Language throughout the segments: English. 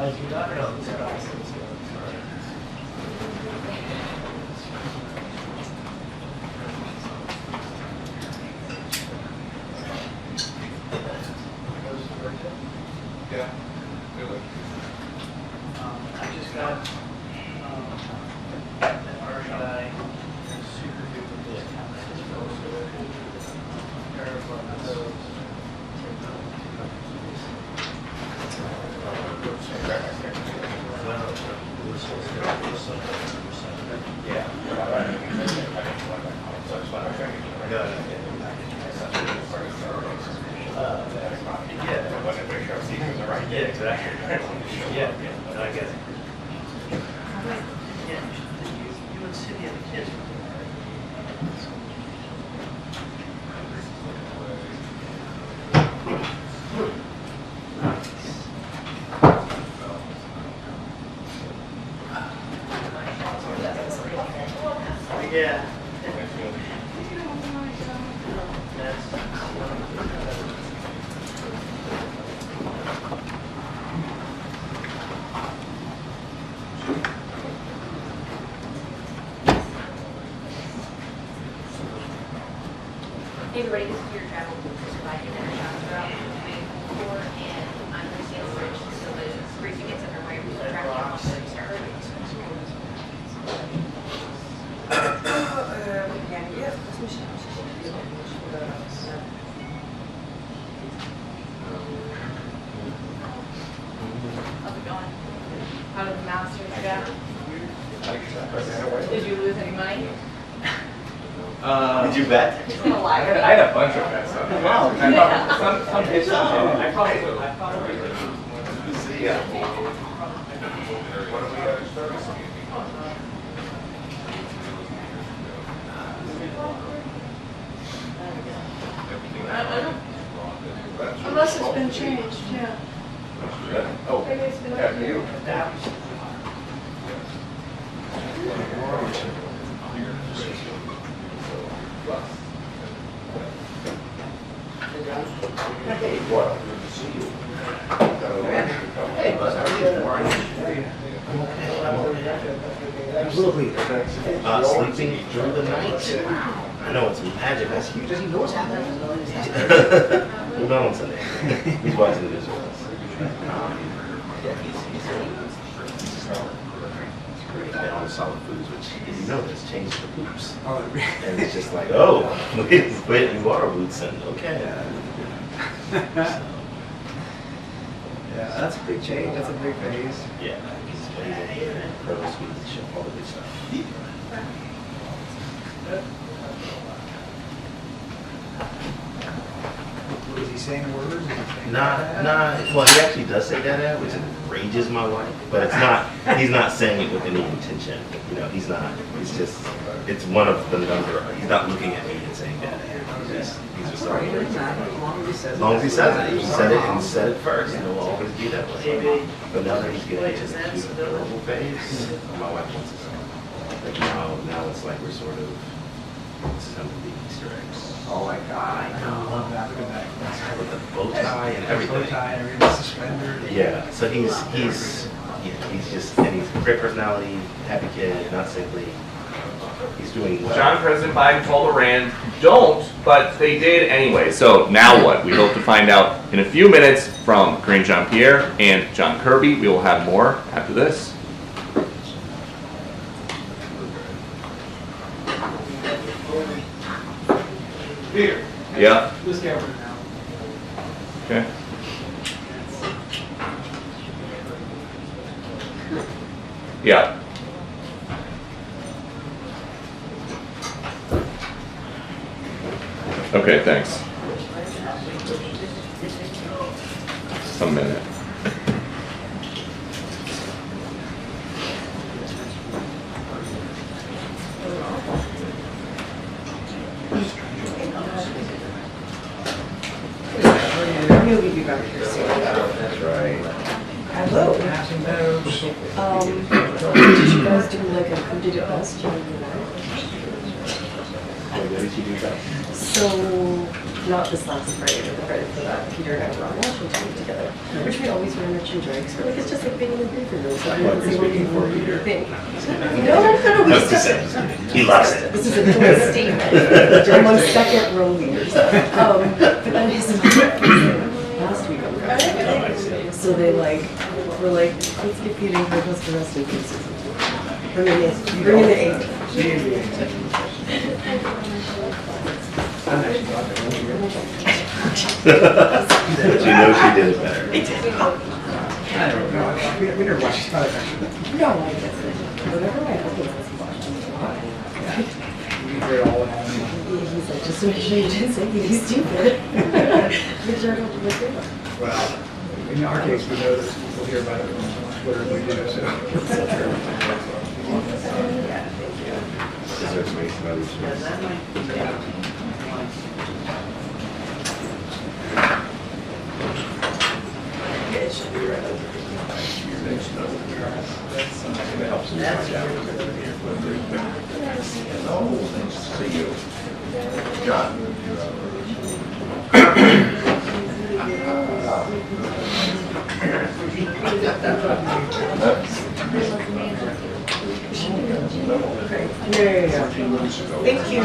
I do not know this guy. Yeah. Really. I just got an art guy, super duper discount. Pair of those. Yeah, exactly. Yeah, no, I get it. Yeah, you and Cindy and the kids. Yeah. Hey everybody, this is your travel provided in our shop throughout 2024, and I'm the sales bridge, so the briefing gets underway. We can track down once we start. How's it going? How did the Masters go? Did you lose any money? Did you bet? He's gonna lie. I had a bunch of bets. Wow. Some pitches. I probably would. Yeah. Unless it's been changed, yeah. Oh, Maybe it's been yeah, for you. Hey, bud, how are you? Absolutely. Sleeping through the night. I know it's magic. That's huge. Does he know what's happening? We're not on Sunday. He's watching the news with us. Yeah, he's great. And on solid foods, which, as you know, has changed the poops. And it's just like, oh, wait, you are a boots and okay. Yeah, that's a big change. That's a big phase. Yeah, he's amazing. Pro speech, all the good stuff. Is he saying words? Is he saying Nah. Well, he actually does say that, which enrages my wife. But it's not. He's not saying it with any intention. You know, he's not. It's just. It's one of the number. He's not looking at me and saying that. He's just Right, like. it doesn't matter. As long as he says it. As long as he says it, he said it and said it first, and it will always be that way. But now that he's getting into the cute adorable phase, my wife wants us all. Like now it's like we're sort of some of the Easter eggs. Oh my God, I love that. Look at that. With the bow tie and Bow everything. tie and everything. Suspender. Yeah. So he's just and he's a great personality, happy kid, not sickly. He's doing well. John President Biden told Iran, don't, but they did anyway. So now what? We hope to find out in a few minutes from Karine Jean-Pierre and John Kirby. We will have more after this. Peter. Yeah. This camera now. Okay. Yeah. Okay, thanks. A minute. He'll be back here soon. That's right. Hello. Did you guys do like a who did it best? What did you do that? So not this last Friday, but the Friday before that, Peter and I were on Washington together, which we always very much enjoy, because we're like, it's just like being in the briefing room, so everyone's looking for Peter thing. No, it's just, He lost it. this is a joint statement, among second row leaders. But then his last week, so they like, were like, let's get Peter and give us the rest of the pieces. Bring in the 8. She knows she did it better. I don't know. We never watched his product actually. No, I guess it. Whatever my husband says he watches. We hear it all the time. He's like, just to make sure you didn't say anything stupid. Make sure I don't look it up. Well, in our case, we know that people hear about it on Twitter and we do, so. Yeah, thank you. Deserves to make some other choice. Yeah, it should be right over. See you. John. There you go. Thank you.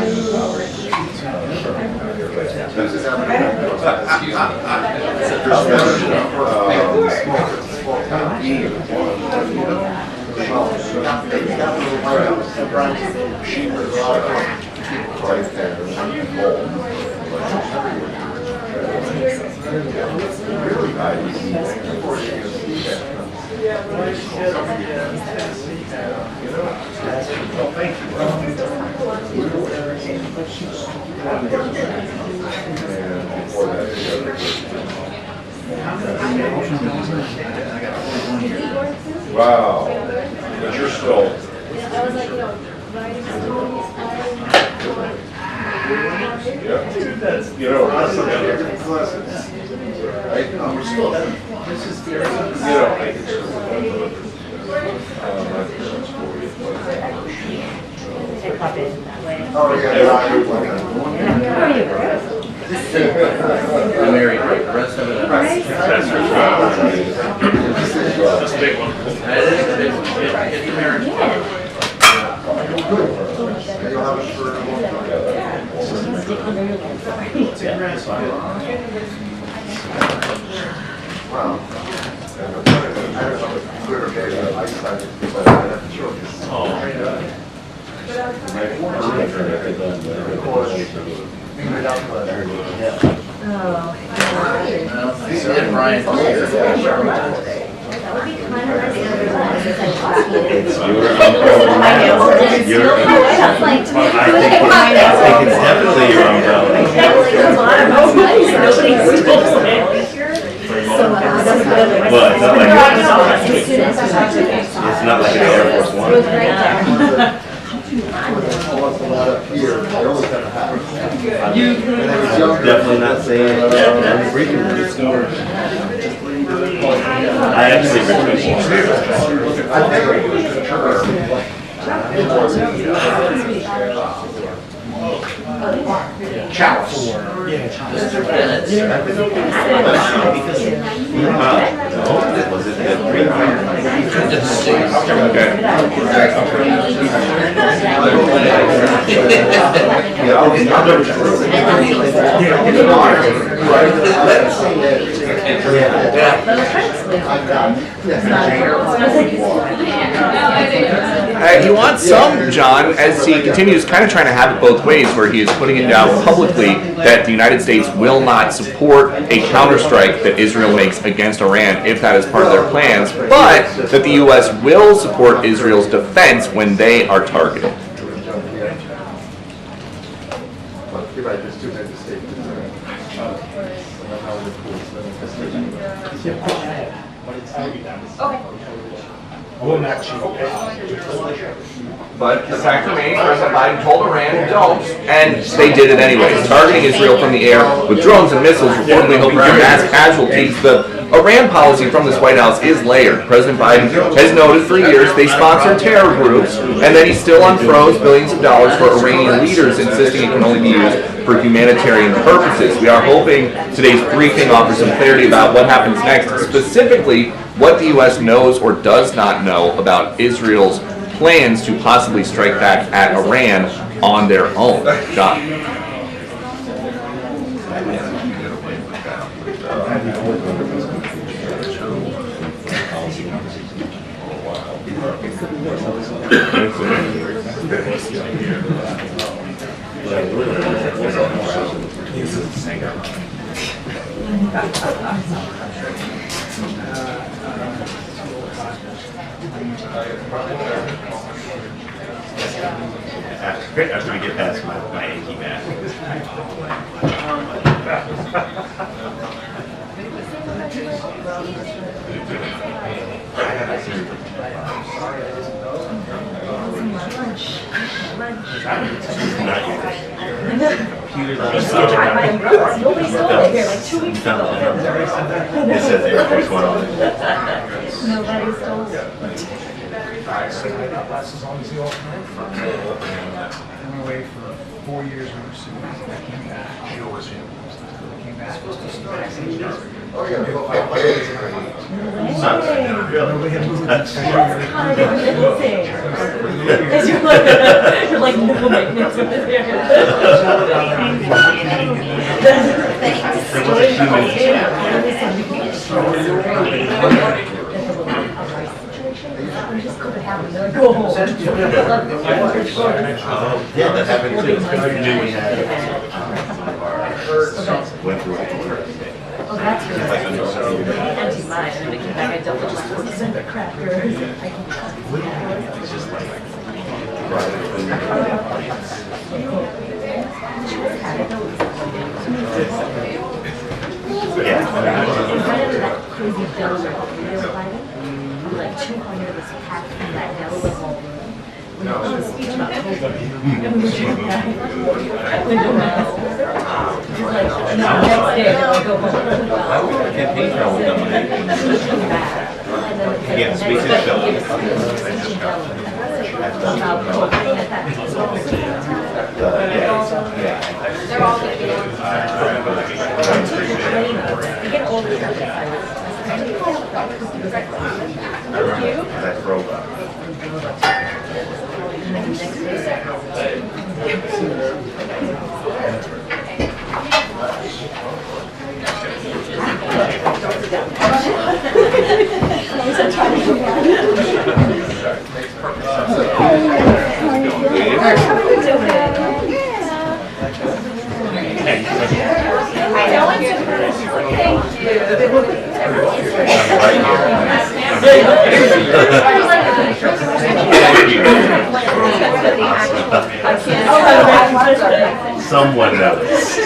Wow, but you're still. Yeah. You know, right? We're still. You know, I can still remember. My parents were I'm married, right? The rest of it. That's her That's a big one. That is, it's a marriage. I think it's definitely your umbrella. Well, it's not like an Air Force One. Definitely not saying I'm freaking I actually Chalice. Mr. Bennett. was it the green? He wants some, John, as he continues kind of trying to have it both ways, where he is putting it down publicly that the United States will not support a counterstrike that Israel makes against Iran if that is part of their plans, but that the U.S. will support Israel's defense when they are targeted. But the fact remains, President Biden told Iran, don't, and they did it anyway, targeting Israel from the air with drones and missiles, reportedly hoping to mass casualties. The Iran policy from this White House is layered. President Biden has noted for years they sponsor terror groups, and then he still unfroze billions of dollars for Iranian leaders, insisting it can only be used for humanitarian purposes. We are hoping today's briefing offers some clarity about what happens next, specifically what the U.S. knows or does not know about Israel's plans to possibly strike back at Iran on their own. John. After we get past my achy back. Nobody saw it here like 2 weeks ago. It says Air Force One on it. Nobody stole it. That's as long as the old I went away for 4 years when I was I came back. I came back. Nobody had moved As you're like no maintenance with this area. There was a I'm just going to have them go home. yeah, that happened too. We had went through it. Oh, that's good. I emptied mine and they came back. I dumped it like this in the crackers. It's just like That crazy Delaware hall we were fighting. Like 200 of us packed in that Delaware hall room. When I was a speech about COVID, and we were doing that. We don't know. Like, no, next day, I go home. yeah, speech is filmed. About COVID at that time. They're all going to be on. You get all this stuff. That robot. Someone knows.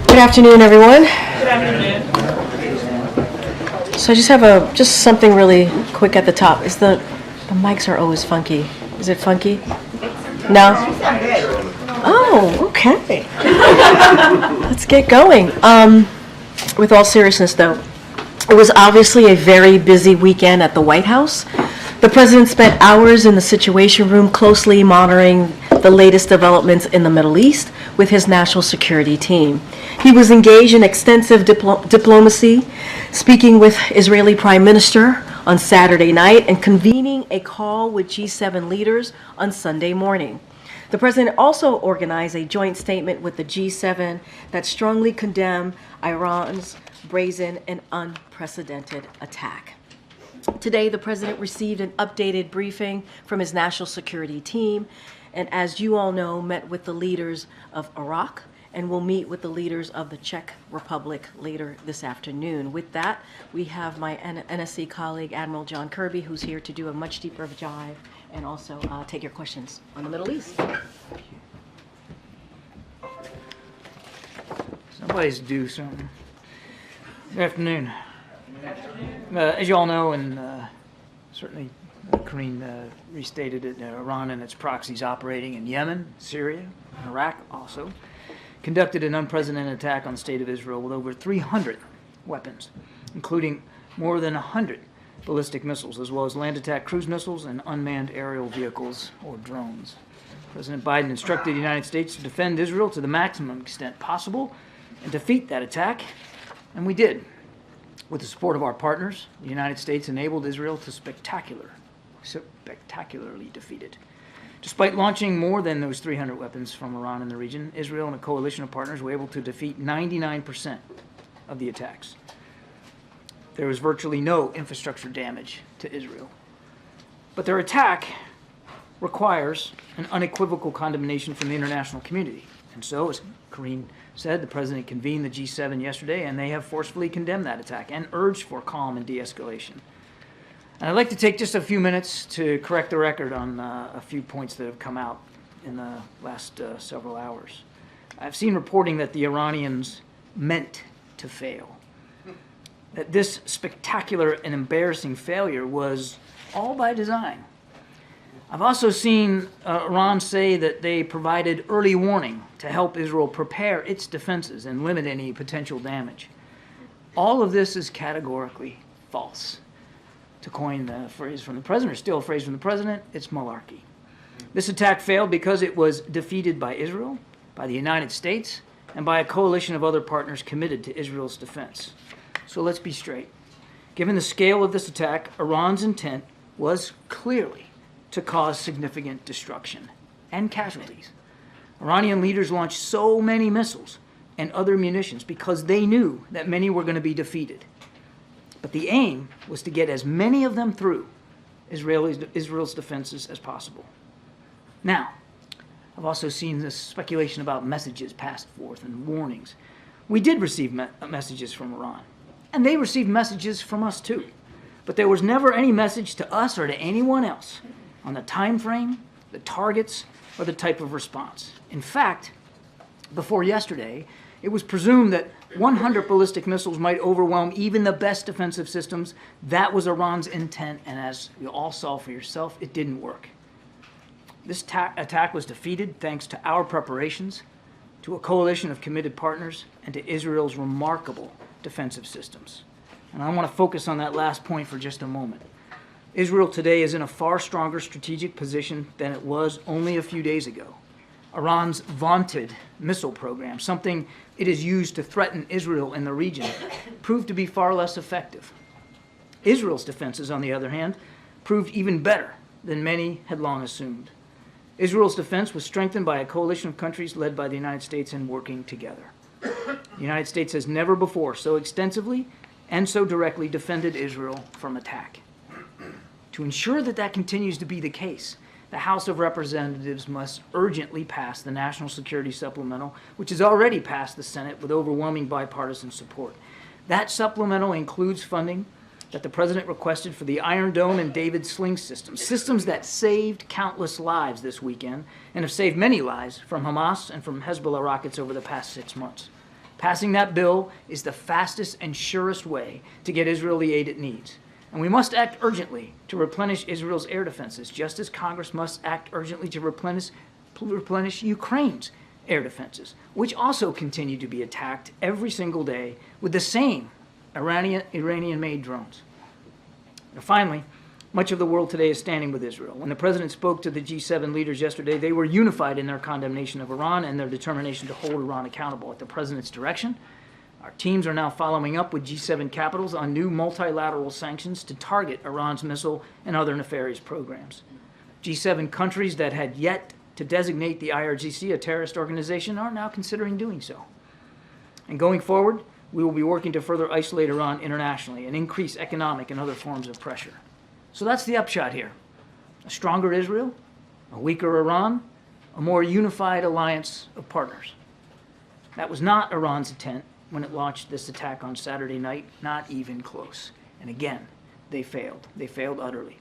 Good afternoon, everyone. So I just have something really quick at the top. Is the mics are always funky. Is it funky? No? Oh, okay. Let's get going. With all seriousness, though, it was obviously a very busy weekend at the White House. The president spent hours in the Situation Room closely monitoring the latest developments in the Middle East with his national security team. He was engaged in extensive diplomacy, speaking with Israeli Prime Minister on Saturday night and convening a call with G7 leaders on Sunday morning. The president also organized a joint statement with the G7 that strongly condemned Iran's brazen and unprecedented attack. Today, the president received an updated briefing from his national security team, and as you all know, met with the leaders of Iraq and will meet with the leaders of the Czech Republic later this afternoon. With that, we have my NSC colleague, Admiral John Kirby, who's here to do a much deeper dive and also take your questions on the Middle East. Somebody's due something. Good afternoon. As you all know, and certainly Karine restated it, Iran and its proxies operating in Yemen, Syria, and Iraq also conducted an unprecedented attack on the state of Israel with over 300 weapons, including more than 100 ballistic missiles, as well as land attack cruise missiles and unmanned aerial vehicles or drones. President Biden instructed the United States to defend Israel to the maximum extent possible and defeat that attack, and we did. With the support of our partners, the United States enabled Israel to spectacularly defeat it. Despite launching more than those 300 weapons from Iran in the region, Israel and a coalition of partners were able to defeat 99% of the attacks. There was virtually no infrastructure damage to Israel. But their attack requires an unequivocal condemnation from the international community. And so, as Karine said, the President convened the G7 yesterday, and they have forcefully condemned that attack and urged for calm and de-escalation. And I'd like to take just a few minutes to correct the record on a few points that have come out in the last several hours. I've seen reporting that the Iranians meant to fail, that this spectacular and embarrassing failure was all by design. I've also seen Iran say that they provided early warning to help Israel prepare its defenses and limit any potential damage. All of this is categorically false. To coin the phrase from the president, or steal a phrase from the president, it's malarkey. This attack failed because it was defeated by Israel, by the United States, and by a coalition of other partners committed to Israel's defense. So let's be straight. Given the scale of this attack, Iran's intent was clearly to cause significant destruction and casualties. Iranian leaders launched so many missiles and other munitions because they knew that many were going to be defeated. But the aim was to get as many of them through Israel's defenses as possible. Now, I've also seen this speculation about messages passed forth and warnings. We did receive messages from Iran, and they received messages from us too. But there was never any message to us or to anyone else on the time frame, the targets, or the type of response. In fact, before yesterday, it was presumed that 100 ballistic missiles might overwhelm even the best defensive systems. That was Iran's intent, and as you all saw for yourself, it didn't work. This attack was defeated thanks to our preparations, to a coalition of committed partners, and to Israel's remarkable defensive systems. And I want to focus on that last point for just a moment. Israel today is in a far stronger strategic position than it was only a few days ago. Iran's vaunted missile program, something it has used to threaten Israel in the region, proved to be far less effective. Israel's defenses, on the other hand, proved even better than many had long assumed. Israel's defense was strengthened by a coalition of countries led by the United States and working together. The United States has never before so extensively and so directly defended Israel from attack. To ensure that that continues to be the case, the House of Representatives must urgently pass the National Security Supplemental, which has already passed the Senate with overwhelming bipartisan support. That supplemental includes funding that the President requested for the Iron Dome and David Sling systems, systems that saved countless lives this weekend and have saved many lives from Hamas and from Hezbollah rockets over the past 6 months. Passing that bill is the fastest and surest way to get Israel the aid it needs. And we must act urgently to replenish Israel's air defenses, just as Congress must act urgently to replenish Ukraine's air defenses, which also continue to be attacked every single day with the same Iranian-made drones. Now, finally, much of the world today is standing with Israel. When the President spoke to the G7 leaders yesterday, they were unified in their condemnation of Iran and their determination to hold Iran accountable. At the President's direction, our teams are now following up with G7 capitals on new multilateral sanctions to target Iran's missile and other nefarious programs. G7 countries that had yet to designate the IRGC a terrorist organization are now considering doing so. And going forward, we will be working to further isolate Iran internationally and increase economic and other forms of pressure. So that's the upshot here. A stronger Israel, a weaker Iran, a more unified alliance of partners. That was not Iran's intent when it launched this attack on Saturday night, not even close. And again, they failed. They failed utterly.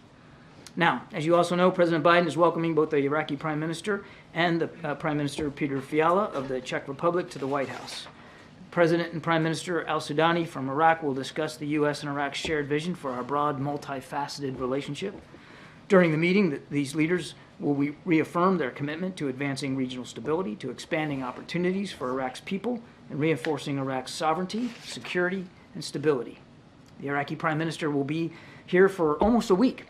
Now, as you also know, President Biden is welcoming both the Iraqi Prime Minister and the Prime Minister Peter Fiala of the Czech Republic to the White House. President and Prime Minister al-Sudani from Iraq will discuss the U.S. and Iraq's shared vision for our broad, multifaceted relationship. During the meeting, these leaders will reaffirm their commitment to advancing regional stability, to expanding opportunities for Iraq's people, and reinforcing Iraq's sovereignty, security, and stability. The Iraqi Prime Minister will be here for almost a week,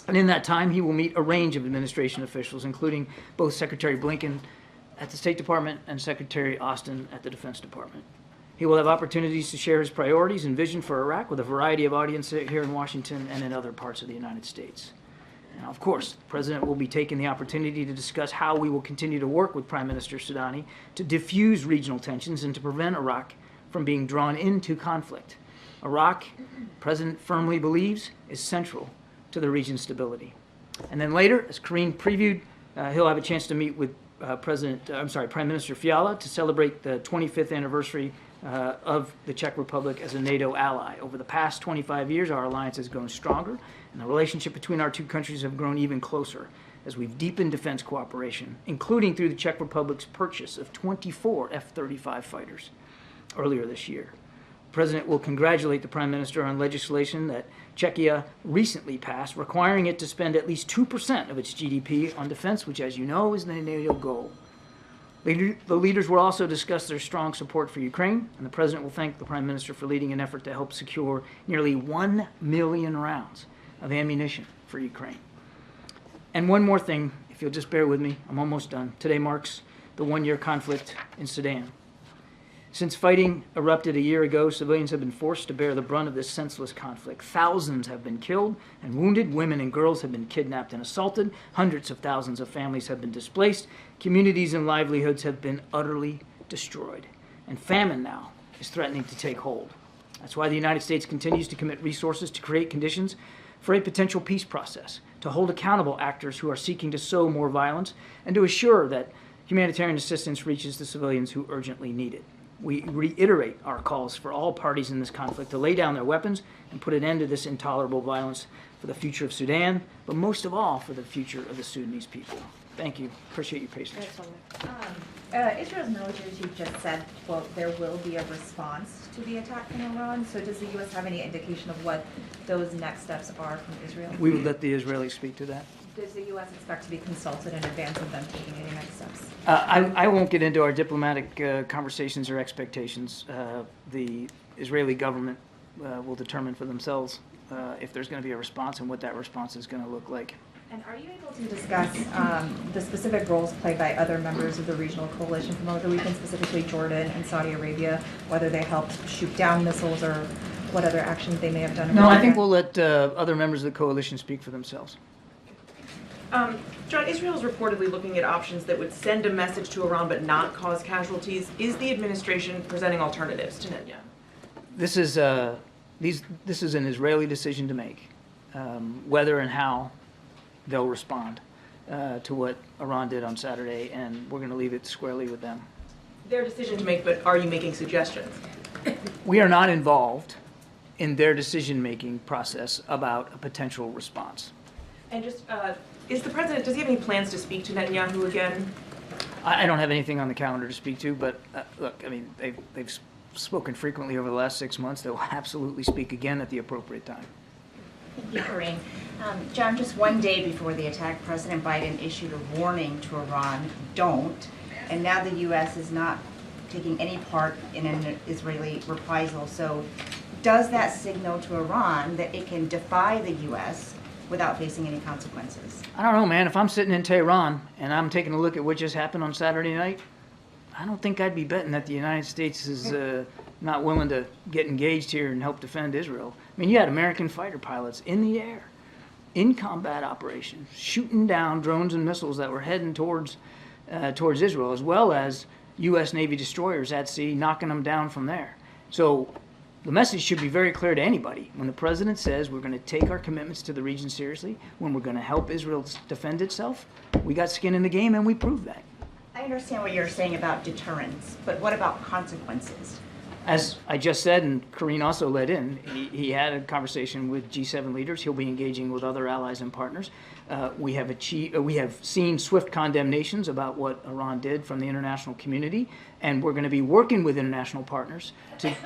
and in that time he will meet a range of administration officials, including both Secretary Blinken at the State Department and Secretary Austin at the Defense Department. He will have opportunities to share his priorities and vision for Iraq with a variety of audiences here in Washington and in other parts of the United States. Now, of course, the President will be taking the opportunity to discuss how we will continue to work with Prime Minister Sudani to diffuse regional tensions and to prevent Iraq from being drawn into conflict. Iraq, the President firmly believes, is central to the region's stability. And then later, as Karine previewed, he'll have a chance to meet with Prime Minister Fiala to celebrate the 25th anniversary of the Czech Republic as a NATO ally. Over the past 25 years, our alliance has grown stronger, and the relationship between our two countries have grown even closer as we've deepened defense cooperation, including through the Czech Republic's purchase of 24 F-35 fighters earlier this year. The President will congratulate the Prime Minister on legislation that Czechia recently passed, requiring it to spend at least 2% of its GDP on defense, which, as you know, is the NATO goal. The leaders will also discuss their strong support for Ukraine, and the President will thank the Prime Minister for leading an effort to help secure nearly 1 million rounds of ammunition for Ukraine. And one more thing, if you'll just bear with me, I'm almost done. Today marks the one-year conflict in Sudan. Since fighting erupted a year ago, civilians have been forced to bear the brunt of this senseless conflict. Thousands have been killed and wounded. Women and girls have been kidnapped and assaulted. Hundreds of thousands of families have been displaced. Communities and livelihoods have been utterly destroyed. And famine now is threatening to take hold. That's why the United States continues to commit resources to create conditions for a potential peace process, to hold accountable actors who are seeking to sow more violence, and to assure that humanitarian assistance reaches the civilians who urgently need it. We reiterate our calls for all parties in this conflict to lay down their weapons and put an end to this intolerable violence for the future of Sudan, but most of all for the future of the Sudanese people. Thank you. Appreciate your patience. Israel's military chief just said, quote, there will be a response to the attack from Iran. So does the U.S. have any indication of what those next steps are from Israel? We will let the Israelis speak to that. Does the U.S. expect to be consulted in advance of them taking any next steps? I won't get into our diplomatic conversations or expectations. The Israeli government will determine for themselves if there's going to be a response and what that response is going to look like. And are you able to discuss the specific roles played by other members of the regional coalition from over the weekend, specifically Jordan and Saudi Arabia, whether they helped shoot down missiles or what other actions they may have done? No, I think we'll let other members of the coalition speak for themselves. John, Israel is reportedly looking at options that would send a message to Iran but not cause casualties. Is the administration presenting alternatives to Netanyahu? This is an Israeli decision to make, whether and how they'll respond to what Iran did on Saturday, and we're going to leave it squarely with them. Their decision to make, but are you making suggestions? We are not involved in their decision-making process about a potential response. And just, is the president, does he have any plans to speak to Netanyahu again? I don't have anything on the calendar to speak to, but look, I mean, they've spoken frequently over the last 6 months. They will absolutely speak again at the appropriate time. Thank you, Karine. John, just one day before the attack, President Biden issued a warning to Iran, don't, and now the U.S. is not taking any part in an Israeli reprisal. So does that signal to Iran that it can defy the U.S. without facing any consequences? I don't know, man. If I'm sitting in Tehran and I'm taking a look at what just happened on Saturday night, I don't think I'd be betting that the United States is not willing to get engaged here and help defend Israel. I mean, you had American fighter pilots in the air, in combat operations, shooting down drones and missiles that were heading towards Israel, as well as U.S. Navy destroyers at sea, knocking them down from there. So the message should be very clear to anybody. When the president says we're going to take our commitments to the region seriously, when we're going to help Israel defend itself, we got skin in the game and we proved that. I understand what you're saying about deterrence, but what about consequences? As I just said, and Karine also led in, he had a conversation with G7 leaders. He'll be engaging with other allies and partners. We have seen swift condemnations about what Iran did from the international community, and we're going to be working with international partners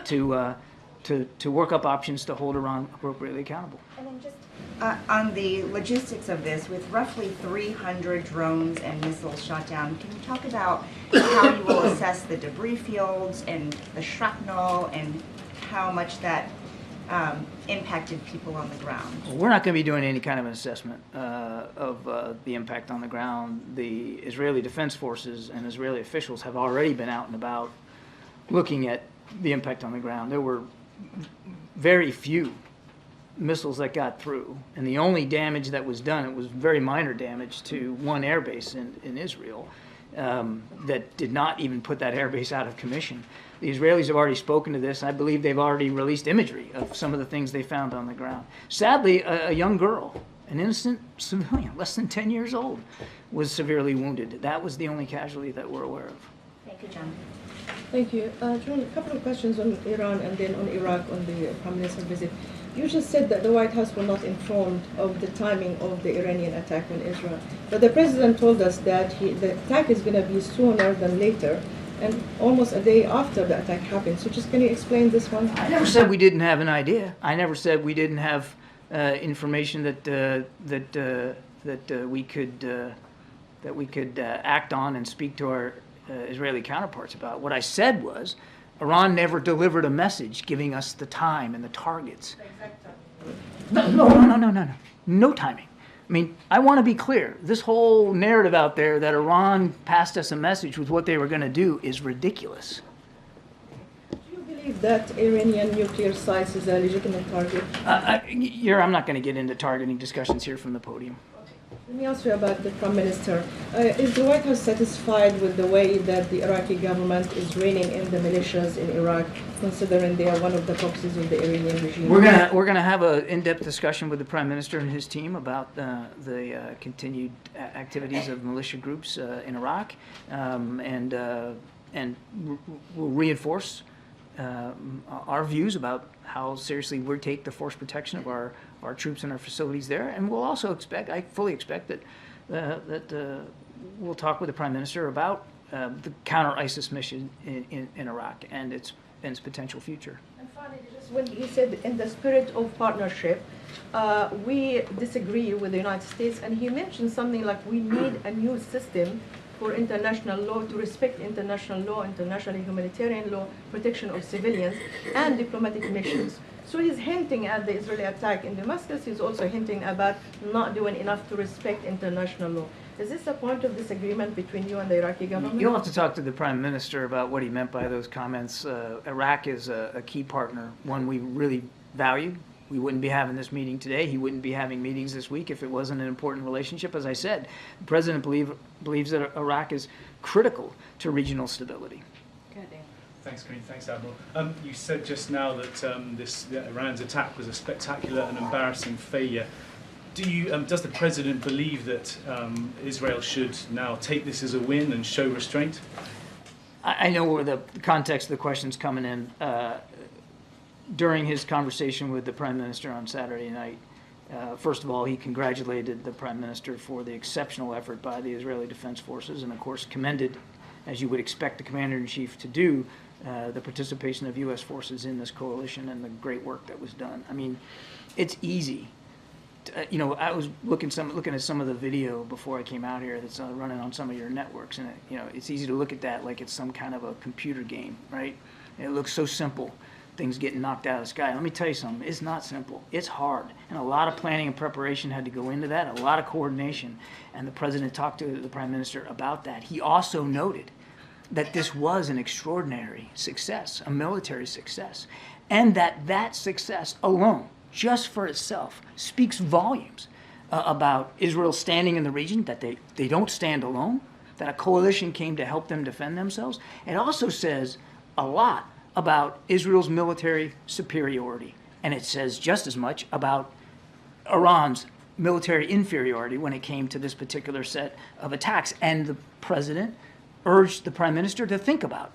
to work up options to hold Iran appropriately accountable. And then just on the logistics of this, with roughly 300 drones and missiles shot down, can you talk about how you will assess the debris fields and the shrapnel and how much that impacted people on the ground? We're not going to be doing any kind of an assessment of the impact on the ground. The Israeli Defense Forces and Israeli officials have already been out and about looking at the impact on the ground. There were very few missiles that got through, and the only damage that was done, it was very minor damage to one airbase in Israel that did not even put that airbase out of commission. The Israelis have already spoken to this. I believe they've already released imagery of some of the things they found on the ground. Sadly, a young girl, an innocent civilian, less than 10 years old, was severely wounded. That was the only casualty that we're aware of. Thank you, John. Thank you. John, a couple of questions on Iran and then on Iraq on the Prime Minister visit. You just said that the White House was not informed of the timing of the Iranian attack on Israel. But the President told us that the attack is going to be sooner than later, and almost a day after the attack happened. So just can you explain this one? I never said we didn't have an idea. I never said we didn't have information that we could act on and speak to our Israeli counterparts about. What I said was, Iran never delivered a message giving us the time and the targets. No timing. I mean, I want to be clear. This whole narrative out there that Iran passed us a message with what they were going to do is ridiculous. Do you believe that Iranian nuclear sites is a legitimate target? I'm not going to get into targeting discussions here from the podium. Let me ask you about the Prime Minister. Is the White House satisfied with the way that the Iraqi government is reining in the militias in Iraq, considering they are one of the proxies of the Iranian regime? We're gonna have an in-depth discussion with the Prime Minister and his team about the continued activities of militia groups in Iraq, and we'll reinforce our views about how seriously we take the force protection of our troops and our facilities there, and we'll also I fully expect that we'll talk with the Prime Minister about the counter-ISIS mission in Iraq and its potential future. And finally, just when he said in the spirit of partnership, we disagree with the United States, and he mentioned something like we need a new system for international law, to respect international law, international humanitarian law, protection of civilians, and diplomatic missions. So he's hinting at the Israeli attack in Damascus. He's also hinting about not doing enough to respect international law. Is this a point of disagreement between you and the Iraqi government? You'll have to talk to the Prime Minister about what he meant by those comments. Iraq is a key partner, one we really value. We wouldn't be having this meeting today. He wouldn't be having meetings this week if it wasn't an important relationship. As I said, the President believes that Iraq is critical to regional stability. Thanks, Karine. Thanks, Admiral. You said just now that Iran's attack was a spectacular and embarrassing failure. Does the President believe that Israel should now take this as a win and show restraint? I know where the context of the question's coming in. During his conversation with the Prime Minister on Saturday night, first of all, he congratulated the Prime Minister for the exceptional effort by the Israeli Defense Forces and, of course, commended, as you would expect the Commander-in-Chief to do, the participation of U.S. forces in this coalition and the great work that was done. I mean, it's easy. I was looking at some of the video before I came out here that's running on some of your networks, and it's easy to look at that like it's some kind of a computer game, right? And it looks so simple. Things getting knocked out of the sky. Let me tell you something, it's not simple. It's hard. And a lot of planning and preparation had to go into that, a lot of coordination. And the President talked to the Prime Minister about that. He also noted that this was an extraordinary success, a military success, and that success alone, just for itself, speaks volumes about Israel standing in the region, that they don't stand alone, that a coalition came to help them defend themselves. It also says a lot about Israel's military superiority, and it says just as much about Iran's military inferiority when it came to this particular set of attacks. And the President urged the Prime Minister to think about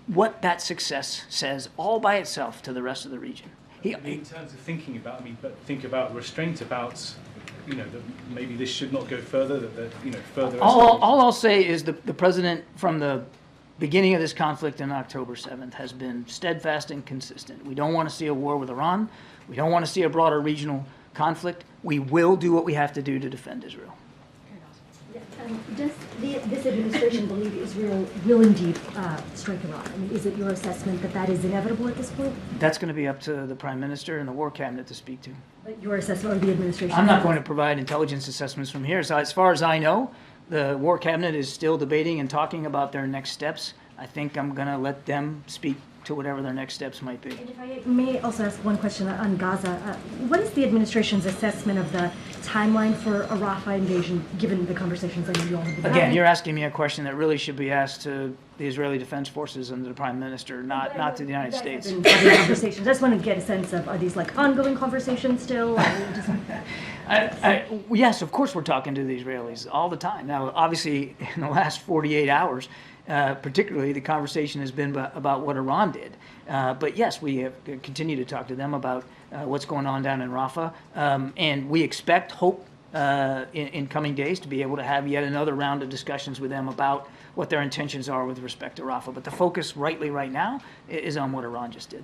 what that success says all by itself to the rest of the region. In terms of thinking about, think about restraint, about, that maybe this should not go further, that further. All I'll say is the president, from the beginning of this conflict on October 7th, has been steadfast and consistent. We don't want to see a war with Iran. We don't want to see a broader regional conflict. We will do what we have to do to defend Israel. Does this administration believe Israel will indeed strike Iran? I mean, is it your assessment that that is inevitable at this point? That's going to be up to the Prime Minister and the War Cabinet to speak to. But your assessment of the administration? I'm not going to provide intelligence assessments from here. So as far as I know, the War Cabinet is still debating and talking about their next steps. I think I'm going to let them speak to whatever their next steps might be. And if I may also ask one question on Gaza, what is the administration's assessment of the timeline for a Rafah invasion, given the conversations I know you all have been having? Again, you're asking me a question that really should be asked to the Israeli Defense Forces and the Prime Minister, not to the United States. Conversations. I just want to get a sense of, are these like ongoing conversations still? Yes, of course we're talking to the Israelis all the time. Now, obviously, in the last 48 hours, particularly, the conversation has been about what Iran did. But yes, we have continued to talk to them about what's going on down in Rafah. And we hope in coming days to be able to have yet another round of discussions with them about what their intentions are with respect to Rafah. But the focus rightly right now is on what Iran just did.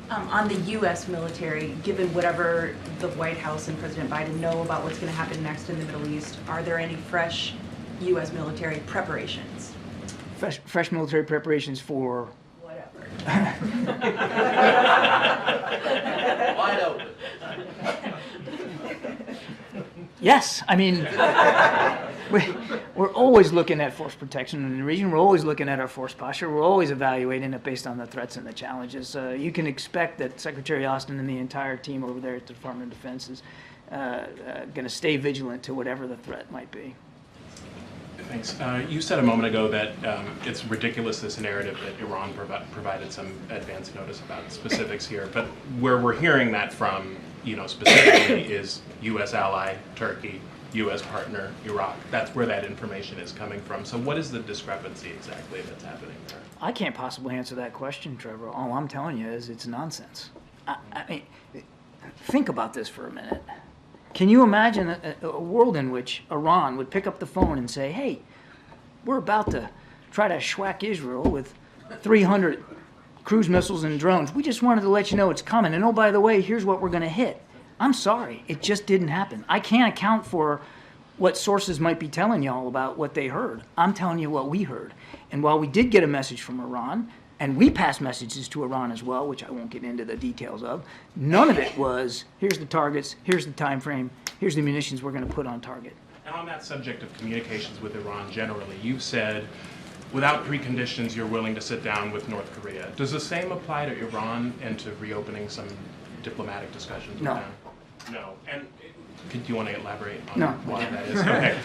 On the U.S. military, given whatever the White House and President Biden know about what's going to happen next in the Middle East, are there any fresh U.S. military preparations? Fresh military preparations for whatever. Wide open. Yes, I mean, we're always looking at force protection in the region. We're always looking at our force posture. We're always evaluating it based on the threats and the challenges. You can expect that Secretary Austin and the entire team over there at the Department of Defense is going to stay vigilant to whatever the threat might be. Thanks. You said a moment ago that it's ridiculous, this narrative that Iran provided some advance notice about specifics here, but where we're hearing that from, specifically is U.S. ally, Turkey, U.S. partner, Iraq. That's where that information is coming from. So what is the discrepancy exactly that's happening there? I can't possibly answer that question, Trevor. All I'm telling you is it's nonsense. I mean, think about this for a minute. Can you imagine a world in which Iran would pick up the phone and say, hey, we're about to try to schwack Israel with 300 cruise missiles and drones. We just wanted to let you know it's coming. And oh, by the way, here's what we're going to hit. I'm sorry. It just didn't happen. I can't account for what sources might be telling y'all about what they heard. I'm telling you what we heard. And while we did get a message from Iran, and we passed messages to Iran as well, which I won't get into the details of, none of it was, here's the targets, here's the time frame, here's the munitions we're going to put on target. And on that subject of communications with Iran generally, you've said without preconditions you're willing to sit down with North Korea. Does the same apply to Iran and to reopening some diplomatic discussions with them? No. And do you want to elaborate on why that is? Okay.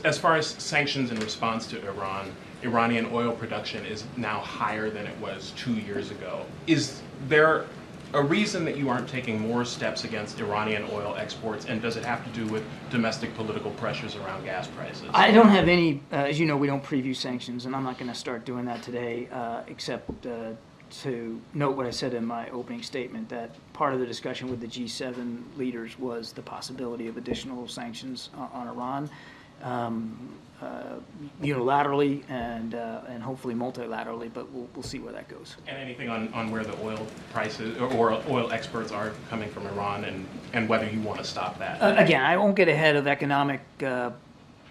As far as sanctions in response to Iran, Iranian oil production is now higher than it was 2 years ago. Is there a reason that you aren't taking more steps against Iranian oil exports, and does it have to do with domestic political pressures around gas prices? I don't have any, as you know, we don't preview sanctions, and I'm not going to start doing that today, except to note what I said in my opening statement, that part of the discussion with the G7 leaders was the possibility of additional sanctions on Iran. Unilaterally and hopefully multilaterally, but we'll see where that goes. And anything on where the oil prices or oil exports are coming from Iran and whether you want to stop that? Again, I won't get ahead of economic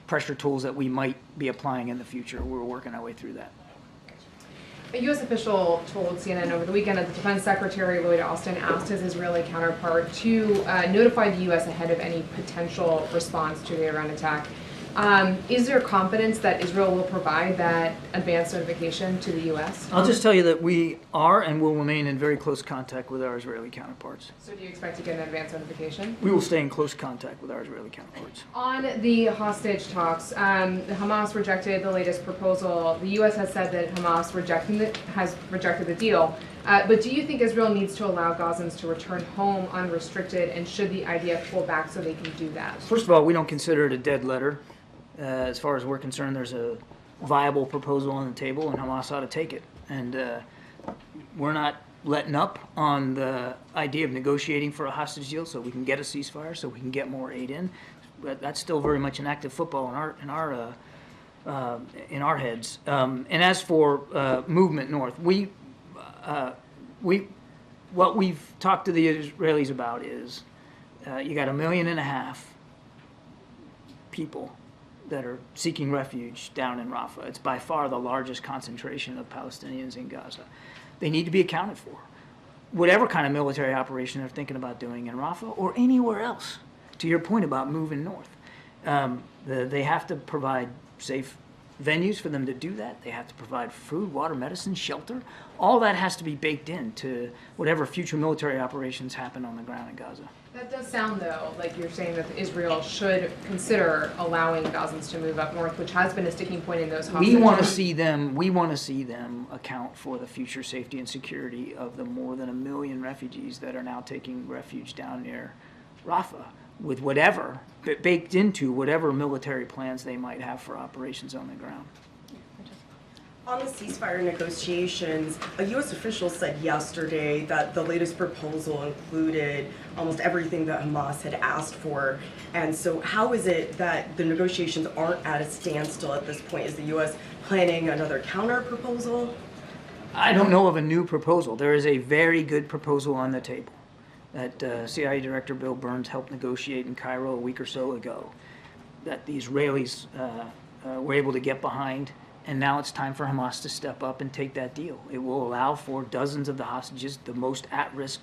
pressure tools that we might be applying in the future. We're working our way through that. A U.S. official told CNN over the weekend that the Defense Secretary Lloyd Austin asked his Israeli counterpart to notify the U.S. ahead of any potential response to the Iran attack. Is there confidence that Israel will provide that advance notification to the U.S.? I'll just tell you that we are and will remain in very close contact with our Israeli counterparts. So do you expect to get an advance notification? We will stay in close contact with our Israeli counterparts. On the hostage talks, Hamas rejected the latest proposal. The U.S. has said that Hamas has rejected the deal. But do you think Israel needs to allow Gazans to return home unrestricted, and should the IDF pull back so they can do that? First of all, we don't consider it a dead letter. As far as we're concerned, there's a viable proposal on the table, and Hamas ought to take it. And we're not letting up on the idea of negotiating for a hostage deal so we can get a ceasefire, so we can get more aid in. But that's still very much an active football in our heads. And as for movement north, what we've talked to the Israelis about is you got 1.5 million people that are seeking refuge down in Rafah. It's by far the largest concentration of Palestinians in Gaza. They need to be accounted for. Whatever kind of military operation they're thinking about doing in Rafah or anywhere else, to your point about moving north, they have to provide safe venues for them to do that. They have to provide food, water, medicine, shelter. All that has to be baked into whatever future military operations happen on the ground in Gaza. That does sound, though, like you're saying that Israel should consider allowing Gazans to move up north, which has been a sticking point in those hostages. We want to see them account for the future safety and security of the more than 1 million refugees that are now taking refuge down near Rafah, with whatever baked into whatever military plans they might have for operations on the ground. On the ceasefire negotiations, a U.S. official said yesterday that the latest proposal included almost everything that Hamas had asked for. And so how is it that the negotiations aren't at a standstill at this point? Is the U.S. planning another counter proposal? I don't know of a new proposal. There is a very good proposal on the table that CIA Director Bill Burns helped negotiate in Cairo a week or so ago, that the Israelis were able to get behind. And now it's time for Hamas to step up and take that deal. It will allow for dozens of the hostages, the most at-risk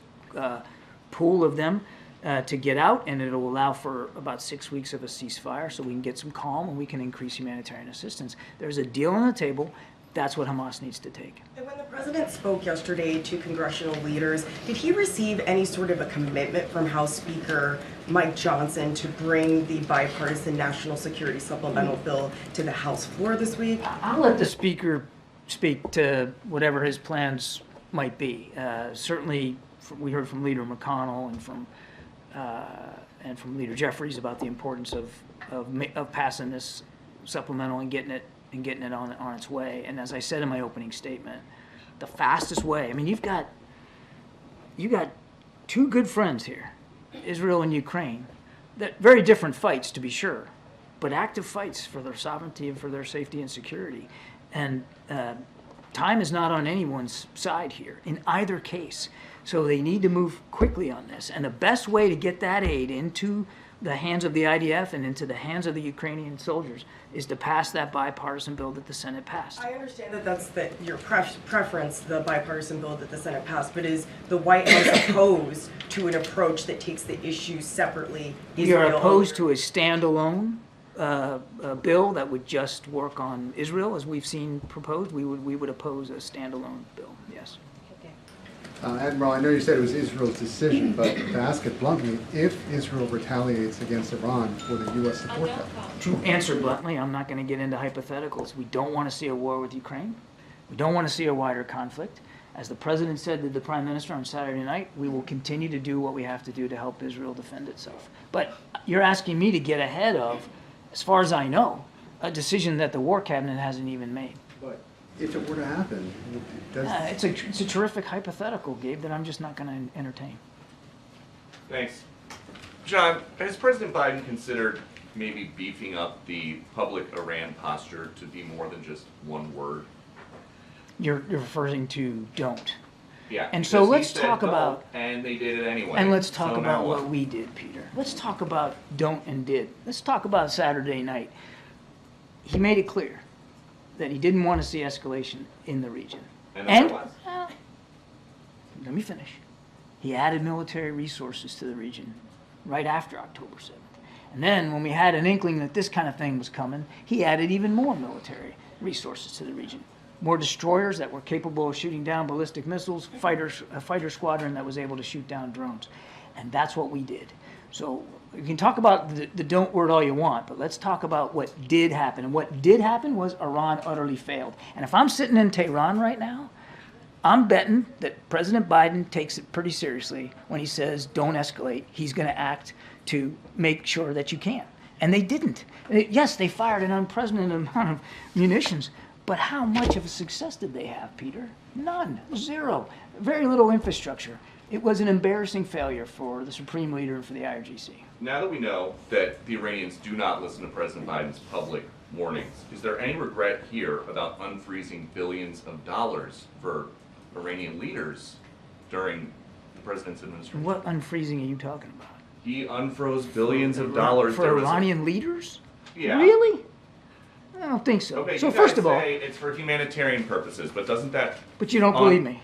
pool of them, to get out, and it'll allow for about 6 weeks of a ceasefire so we can get some calm and we can increase humanitarian assistance. There's a deal on the table. That's what Hamas needs to take. And when the president spoke yesterday to congressional leaders, did he receive any sort of a commitment from House Speaker Mike Johnson to bring the bipartisan national security supplemental bill to the House floor this week? I'll let the Speaker speak to whatever his plans might be. Certainly, we heard from Leader McConnell and from Leader Jeffries about the importance of passing this supplemental and getting it on its way. And as I said in my opening statement, the fastest way, I mean, you got two good friends here, Israel and Ukraine, that very different fights to be sure, but active fights for their sovereignty and for their safety and security. And time is not on anyone's side here in either case. So they need to move quickly on this. And the best way to get that aid into the hands of the IDF and into the hands of the Ukrainian soldiers is to pass that bipartisan bill that the Senate passed. I understand that that's your preference, the bipartisan bill that the Senate passed, but is the White House opposed to an approach that takes the issues separately? We are opposed to a standalone bill that would just work on Israel, as we've seen proposed. We would oppose a standalone bill, yes. Admiral, I know you said it was Israel's decision, but to ask it bluntly, if Israel retaliates against Iran, will the U.S. support that? To answer bluntly, I'm not going to get into hypotheticals. We don't want to see a war with Ukraine. We don't want to see a wider conflict. As the President said to the Prime Minister on Saturday night, we will continue to do what we have to do to help Israel defend itself. But you're asking me to get ahead of, as far as I know, a decision that the War Cabinet hasn't even made. But if it were to happen, it's a terrific hypothetical, Gabe, that I'm just not going to entertain. Thanks. John, has President Biden considered maybe beefing up the public Iran posture to be more than just one word? You're referring to don't. Yeah. And so let's talk about... And they did it anyway. And let's talk about what we did, Peter. Let's talk about don't and did. Let's talk about Saturday night. He made it clear that he didn't want to see escalation in the region. And there was. Let me finish. He added military resources to the region right after October 7th. And then when we had an inkling that this kind of thing was coming, he added even more military resources to the region. More destroyers that were capable of shooting down ballistic missiles, a fighter squadron that was able to shoot down drones. And that's what we did. So you can talk about the don't word all you want, but let's talk about what did happen. And what did happen was Iran utterly failed. And if I'm sitting in Tehran right now, I'm betting that President Biden takes it pretty seriously when he says don't escalate. He's going to act to make sure that you can. And they didn't. Yes, they fired an unprecedented amount of munitions, but how much of a success did they have, Peter? None. Zero. Very little infrastructure. It was an embarrassing failure for the Supreme Leader and for the IRGC. Now that we know that the Iranians do not listen to President Biden's public warnings, is there any regret here about unfreezing billions of dollars for Iranian leaders during the president's administration? What unfreezing are you talking about? He unfroze billions of dollars. For Iranian leaders? Yeah. Really? I don't think so. Okay, So you first guys of all, say it's for humanitarian purposes, but doesn't that... but you don't believe me.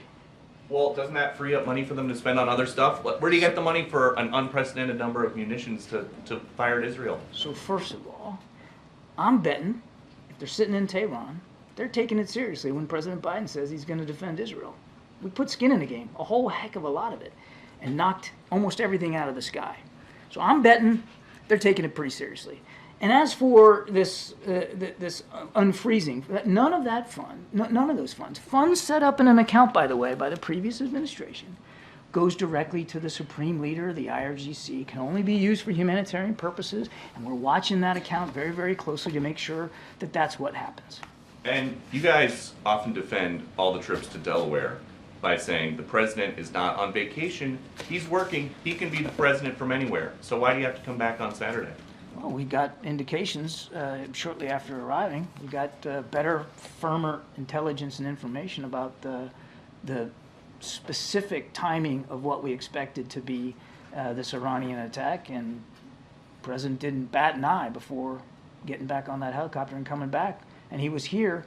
Well, doesn't that free up money for them to spend on other stuff? Where do you get the money for an unprecedented number of munitions to fire at Israel? So first of all, I'm betting if they're sitting in Tehran, they're taking it seriously when President Biden says he's going to defend Israel. We put skin in the game, a whole heck of a lot of it, and knocked almost everything out of the sky. So I'm betting they're taking it pretty seriously. And as for this unfreezing, none of that fund, none of those funds set up in an account, by the way, by the previous administration, goes directly to the Supreme Leader, the IRGC, can only be used for humanitarian purposes, and we're watching that account very, very closely to make sure that that's what happens. And you guys often defend all the trips to Delaware by saying the president is not on vacation, he's working, he can be the president from anywhere. So why do you have to come back on Saturday? Well, we got indications shortly after arriving. We got better, firmer intelligence and information about the specific timing of what we expected to be this Iranian attack, and the president didn't bat an eye before getting back on that helicopter and coming back. And he was here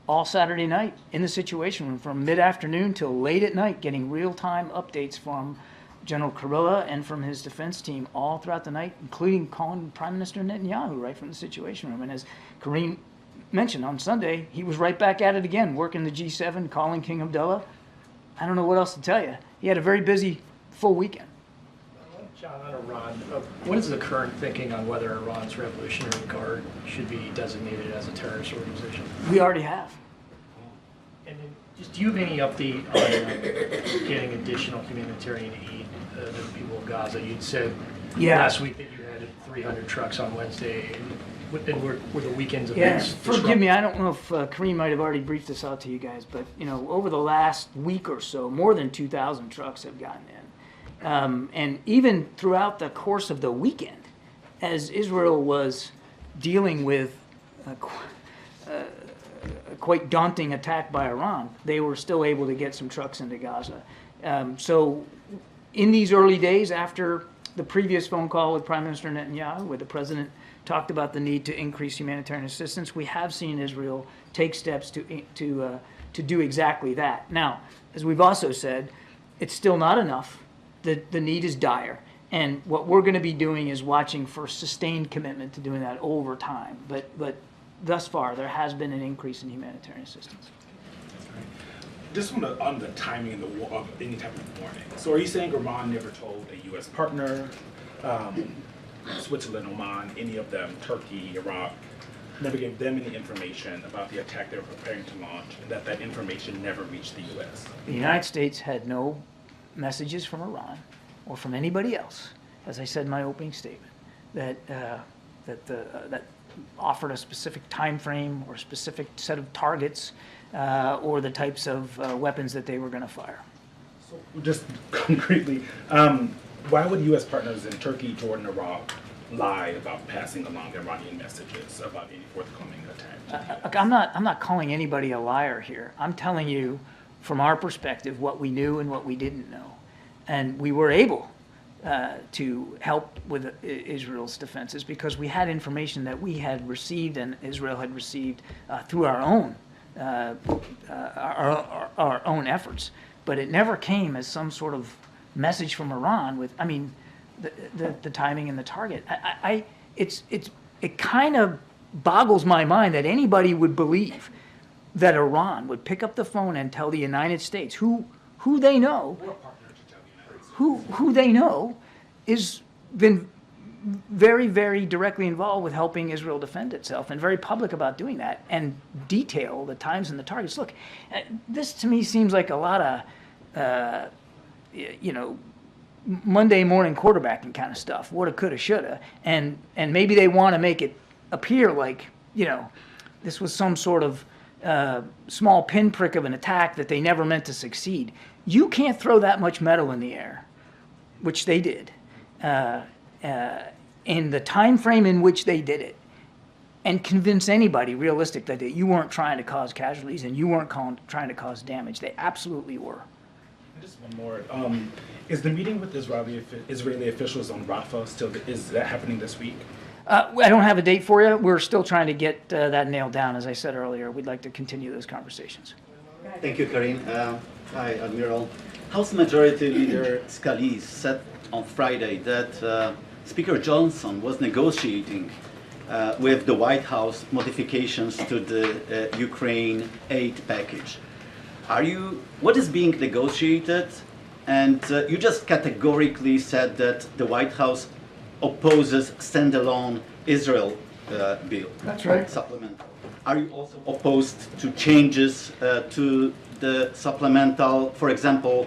all Saturday night in the Situation Room from mid-afternoon till late at night, getting real-time updates from General Kurilla and from his defense team all throughout the night, including calling Prime Minister Netanyahu right from the Situation Room. And as Karine mentioned, on Sunday, he was right back at it again, working the G7, calling King Abdullah. I don't know what else to tell you. He had a very busy, full weekend. John, on Iran, what is the current thinking on whether Iran's Revolutionary Guard should be designated as a terrorist organization? We already have. And then, just do you have any update on getting additional humanitarian aid to the people of Gaza? You'd said last week that you had 300 trucks on Wednesday. And were the weekends events forgive me, I don't know if Karine might have already briefed this out to you guys, but over the last week or so, more than 2,000 trucks have gotten in. And even throughout the course of the weekend, as Israel was dealing with a quite daunting attack by Iran, they were still able to get some trucks into Gaza. So in these early days after the previous phone call with Prime Minister Netanyahu, where the president talked about the need to increase humanitarian assistance, we have seen Israel take steps to do exactly that. Now, as we've also said, it's still not enough. The need is dire. And what we're going to be doing is watching for sustained commitment to doing that over time. But thus far, there has been an increase in humanitarian assistance. Just on the timing of any type of warning. So are you saying Iran never told a U.S. partner, Switzerland, Oman, any of them, Turkey, Iraq, never gave them any information about the attack they were preparing to launch, and that information never reached the U.S.? The United States had no messages from Iran or from anybody else, as I said in my opening statement, that offered a specific time frame or a specific set of targets or the types of weapons that they were going to fire. So just concretely, why would U.S. partners in Turkey, Jordan, Iraq lie about passing along Iranian messages about any forthcoming attack? Look, I'm not calling anybody a liar here. I'm telling you, from our perspective, what we knew and what we didn't know, and we were able to help with Israel's defenses because we had information that we had received and Israel had received through our own efforts. But it never came as some sort of message from Iran with, I mean, the timing and the target. It kind of boggles my mind that anybody would believe that Iran would pick up the phone and tell the United States, who they know, who they know is been very, very directly involved with helping Israel defend itself and very public about doing that and detail the times and the targets. Look, this to me seems like a lot of, Monday morning quarterbacking kind of stuff, woulda, coulda, shoulda, and maybe they want to make it appear like, you know, this was some sort of small pinprick of an attack that they never meant to succeed. You can't throw that much metal in the air, which they did, in the time frame in which they did it, and convince anybody realistic that you weren't trying to cause casualties and you weren't trying to cause damage. They absolutely were. Just one more. Is the meeting with Israeli officials on Rafah is that happening this week? I don't have a date for you. We're still trying to get that nailed down. As I said earlier, we'd like to continue those conversations. Thank you, Karine. Hi, Admiral. House Majority Leader Scalise said on Friday that Speaker Johnson was negotiating with the White House modifications to the Ukraine aid package. What is being negotiated? And you just categorically said that the White House opposes standalone Israel bill. That's right. Supplemental. Are you also opposed to changes to the supplemental, for example,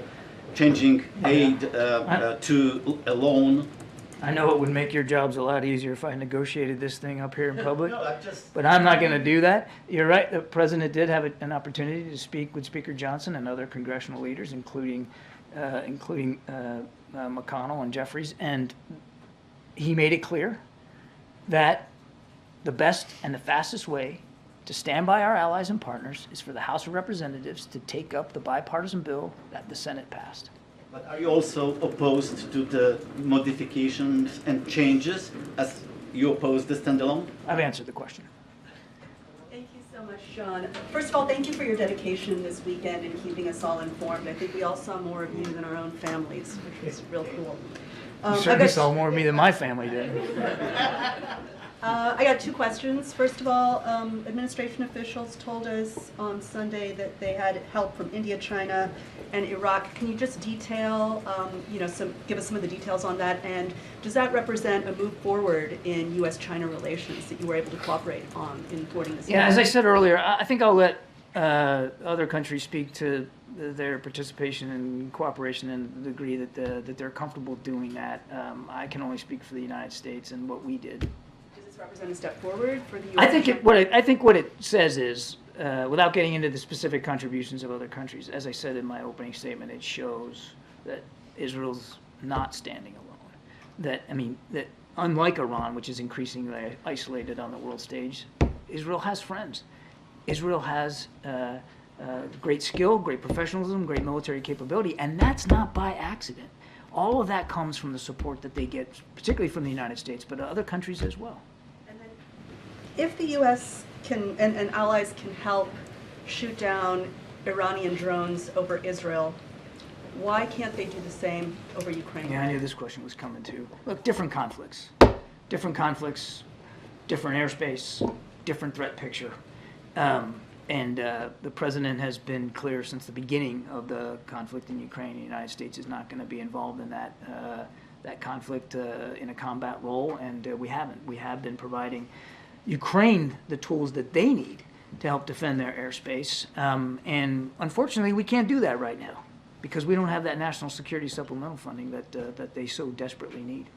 changing aid to a loan? I know it would make your jobs a lot easier if I negotiated this thing up here in public, No, but I'm not going to do that. You're right, the President did have an opportunity to speak with Speaker Johnson and other congressional leaders, including McConnell and Jeffries, and he made it clear that the best and the fastest way to stand by our allies and partners is for the House of Representatives to take up the bipartisan bill that the Senate passed. But are you also opposed to the modifications and changes as you oppose the standalone? I've answered the question. Thank you so much, Sean. First of all, thank you for your dedication this weekend and keeping us all informed. I think we all saw more of you than our own families, which was real cool. You certainly saw more of me than my family did. I got two questions. First of all, administration officials told us on Sunday that they had help from India, China, and Iraq. Can you just detail, give us some of the details on that? And does that represent a move forward in U.S.-China relations that you were able to cooperate on in thwarting this? Yeah, as I said earlier, I think I'll let other countries speak to their participation and cooperation and the degree that they're comfortable doing that. I can only speak for the United States and what we did. Represent a step forward for the U.S. I think what it says is, without getting into the specific contributions of other countries, as I said in my opening statement, it shows that Israel's not standing alone. That unlike Iran, which is increasingly isolated on the world stage, Israel has friends. Israel has great skill, great professionalism, great military capability, and that's not by accident. All of that comes from the support that they get, particularly from the United States, but other countries as well. If the U.S. can and allies can help shoot down Iranian drones over Israel, why can't they do the same over Ukraine? Yeah, I knew this question was coming too. Look, different conflicts, different airspace, different threat picture. And the president has been clear since the beginning of the conflict in Ukraine. The United States is not going to be involved in that conflict in a combat role, and we haven't. We have been providing Ukraine the tools that they need to help defend their airspace, and unfortunately, we can't do that right now because we don't have that national security supplemental funding that they so desperately need.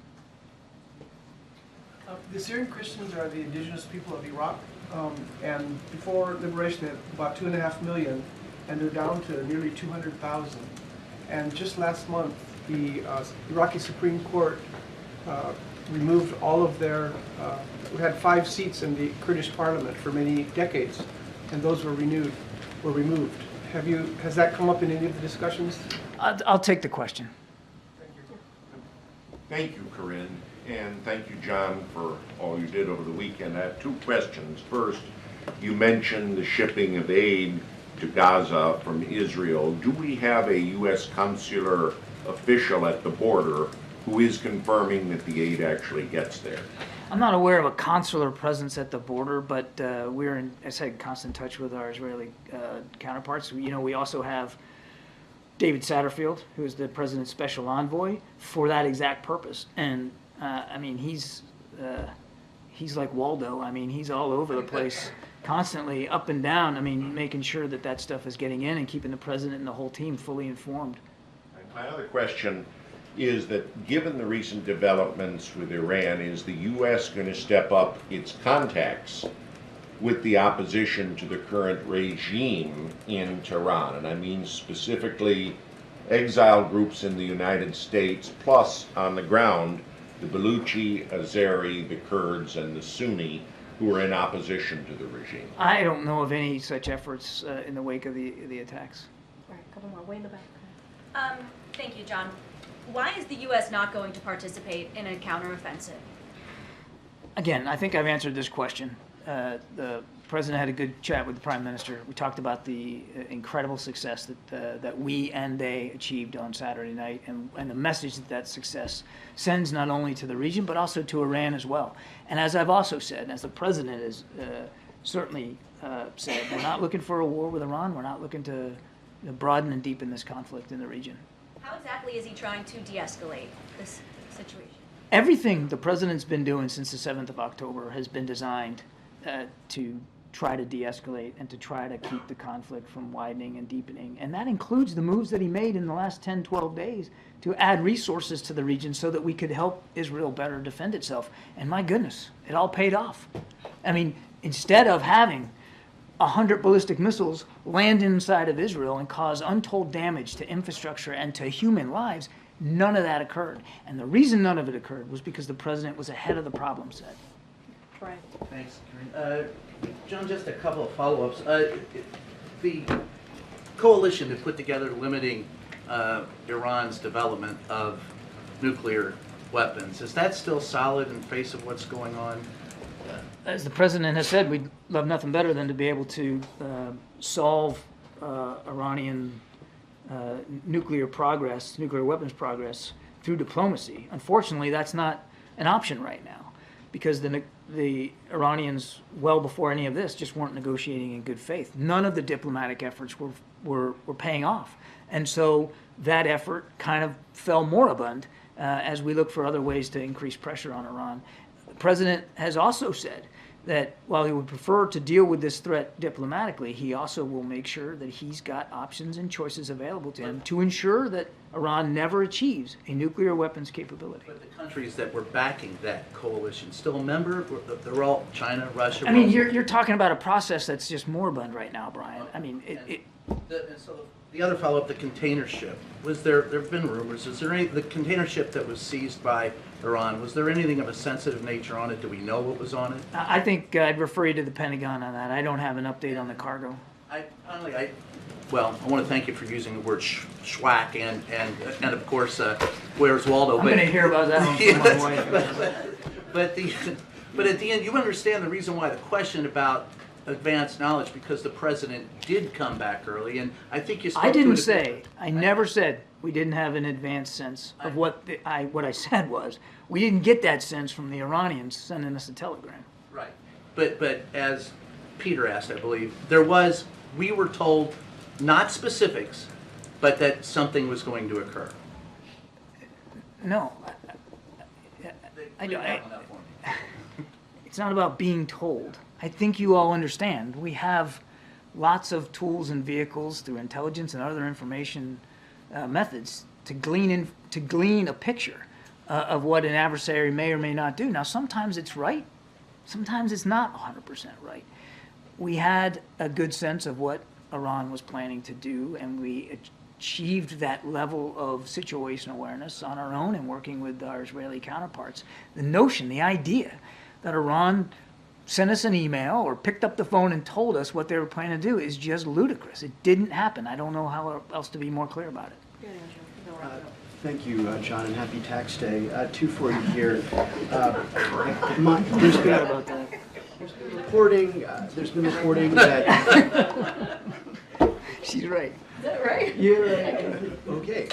The Syrian Christians are the indigenous people of Iraq. And before liberation, they had about 2.5 million, and they're down to nearly 200,000. And just last month, the Iraqi Supreme Court removed all of their, we had 5 seats in the Kurdish parliament for many decades, and those were removed. Has that come up in any of the discussions? I'll take the question. Thank you, Karine. And thank you, John, for all you did over the weekend. I have 2 questions. First, you mentioned the shipping of aid to Gaza from Israel. Do we have a U.S. consular official at the border who is confirming that the aid actually gets there? I'm not aware of a consular presence at the border, but we're in, as I said, constant touch with our Israeli counterparts. We also have David Satterfield, who is the president's special envoy for that exact purpose. And he's like Waldo. He's all over the place, constantly up and down. Making sure that stuff is getting in and keeping the president and the whole team fully informed. My other question, is that given the recent developments with Iran, is the U.S. going to step up its contacts with the opposition to the current regime in Tehran? And I mean specifically exile groups in the United States, plus on the ground, the Baluchi, Azeri, the Kurds, and the Sunni, who are in opposition to the regime. I don't know of any such efforts in the wake of the attacks. All right, couple more, way in the back. Thank you, John. Why is the U.S. not going to participate in a counteroffensive? Again, I think I've answered this question. The president had a good chat with the prime minister. We talked about the incredible success that we and they achieved on Saturday night, and the message that success sends not only to the region but also to Iran as well. And as I've also said, and as the president has certainly said, we're not looking for a war with Iran. We're not looking to broaden and deepen this conflict in the region. How exactly is he trying to de-escalate this situation? Everything the president's been doing since the 7th of October has been designed to try to de-escalate and to try to keep the conflict from widening and deepening. And that includes the moves that he made in the last 10, 12 days to add resources to the region so that we could help Israel better defend itself. And my goodness, it all paid off. I mean, instead of having 100 ballistic missiles land inside of Israel and cause untold damage to infrastructure and to human lives, none of that occurred. And the reason none of it occurred was because the president was ahead of the problem set. Right. Thanks, Karine. John, just a couple of follow-ups. The coalition that put together limiting Iran's development of nuclear weapons, is that still solid in face of what's going on? As the president has said, we'd love nothing better than to be able to solve Iranian nuclear weapons progress through diplomacy. Unfortunately, that's not an option right now, because the Iranians, well before any of this, just weren't negotiating in good faith. None of the diplomatic efforts were paying off. And so that effort kind of fell moribund as we look for other ways to increase pressure on Iran. The president has also said that while he would prefer to deal with this threat diplomatically, he also will make sure that he's got options and choices available to him to ensure that Iran never achieves a nuclear weapons capability. But the countries that were backing that coalition still a member? They're all China, Russia? I mean, you're talking about a process that's just moribund right now, Brian. I mean, The other follow-up, the container ship. There have been rumors. Is there the container ship that was seized by Iran, was there anything of a sensitive nature on it? Do we know what was on it? I think I'd refer you to the Pentagon on that. I don't have an update on the cargo. I want to thank you for using the word schwack and of course, where's Waldo? I'm going to hear about that one from my wife. But at the end, you understand the reason why the question about advanced knowledge, because the president did come back early, and I think you spoke I didn't to it. say, I never said we didn't have an advanced sense of what I said was, we didn't get that sense from the Iranians sending us a telegram. Right. But as Peter asked, I believe, we were told, not specifics, but that something was going to occur. No. It's not about being told. I think you all understand. We have lots of tools and vehicles through intelligence and other information methods to glean a picture of what an adversary may or may not do. Now, sometimes it's right. Sometimes it's not 100% right. We had a good sense of what Iran was planning to do, and we achieved that level of situational awareness on our own and working with our Israeli counterparts. The notion, the idea that Iran sent us an email or picked up the phone and told us what they were planning to do is just ludicrous. It didn't happen. I don't know how else to be more clear about it. Thank you, John, and happy tax day. Two for you here. There's been reporting that... She's right. Is that right? You're right. Okay.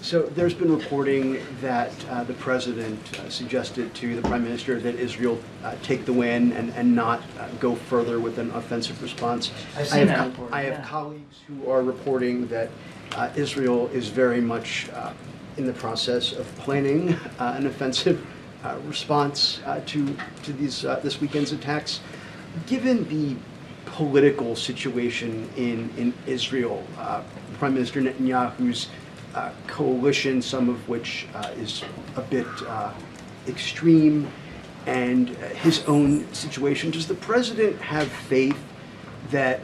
So there's been reporting that the president suggested to the prime minister that Israel take the win and not go further with an offensive response. I've seen that report. I have colleagues who are reporting that Israel is very much in the process of planning an offensive response to these this weekend's attacks. Given the political situation in Israel, Prime Minister Netanyahu's coalition, some of which is a bit extreme, and his own situation. Does the president have faith that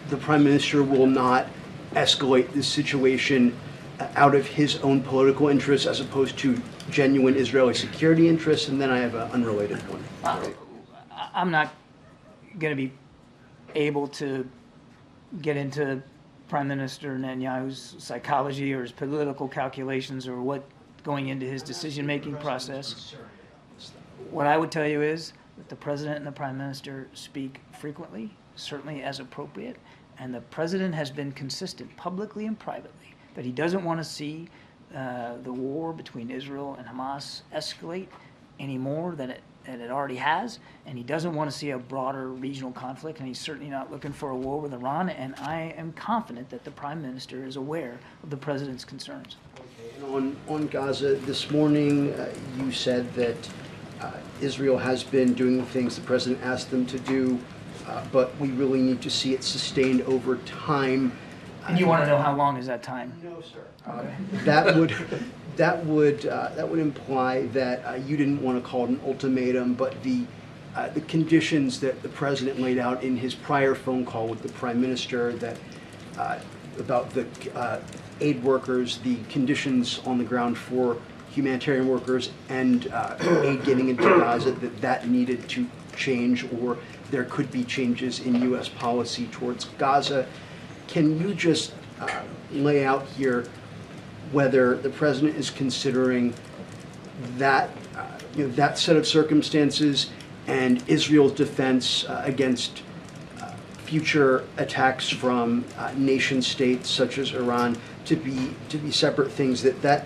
the prime minister will not escalate this situation out of his own political interests as opposed to genuine Israeli security interests? And then I have an unrelated one. I'm not going to be able to get into Prime Minister Netanyahu's psychology or his political calculations or what going into his decision-making process. What I would tell you is that the president and the prime minister speak frequently, certainly as appropriate, and the president has been consistent publicly and privately that he doesn't want to see the war between Israel and Hamas escalate any more than it already has, and he doesn't want to see a broader regional conflict, and he's certainly not looking for a war with Iran, and I am confident that the prime minister is aware of the president's concerns. Okay. And on Gaza, this morning you said that Israel has been doing the things the president asked them to do, but we really need to see it sustained over time. And you want to know how long is that time? No, sir. Okay. That would imply that you didn't want to call it an ultimatum, but the conditions that the president laid out in his prior phone call with the prime minister that about the aid workers, the conditions on the ground for humanitarian workers and aid getting into Gaza, that needed to change, or there could be changes in U.S. policy towards Gaza. Can you just lay out here whether the president is considering that that set of circumstances and Israel's defense against future attacks from nation states such as Iran to be separate things, that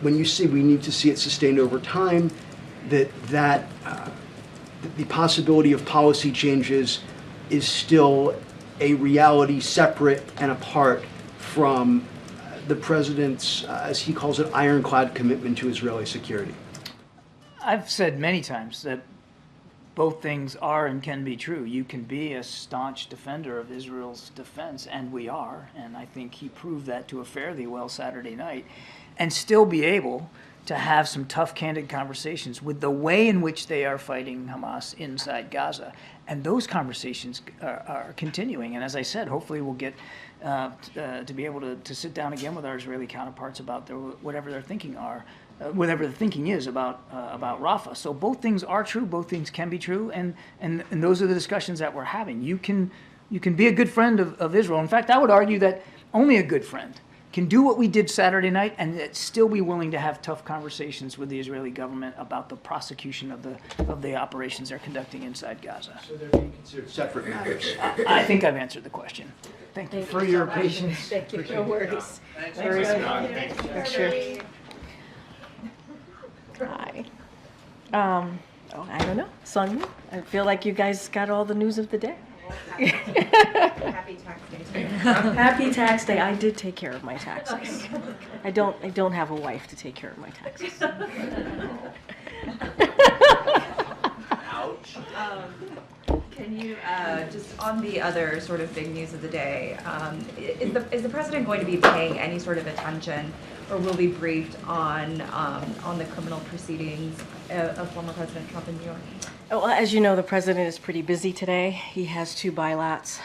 when you say we need to see it sustained over time, that the possibility of policy changes is still a reality separate and apart from the president's, as he calls it, ironclad commitment to Israeli security? I've said many times that both things are and can be true. You can be a staunch defender of Israel's defense, and we are, and I think he proved that to a fairly well Saturday night, and still be able to have some tough, candid conversations with the way in which they are fighting Hamas inside Gaza. And those conversations are continuing. And as I said, hopefully we'll get to be able to sit down again with our Israeli counterparts about whatever their thinking whatever the thinking is about Rafah. So both things are true, both things can be true, and those are the discussions that we're having. You can be a good friend of Israel. In fact, I would argue that only a good friend can do what we did Saturday night and still be willing to have tough conversations with the Israeli government about the prosecution of the operations they're conducting inside Gaza. So they're being considered separate matters. I think I've answered the question. Thank you for your patience. Thank you. No worries. Thanks, Sure. Hi. I don't know. Sonia, I feel like you guys got all the news of the day. Happy tax day today. Happy tax day. I did take care of my taxes. I don't have a wife to take care of my taxes. Ouch. Can you, just on the other sort of big news of the day, is the president going to be paying any sort of attention, or will be briefed on the criminal proceedings of former President Trump in New York? Well, as you know, the president is pretty busy today. He has two bilats,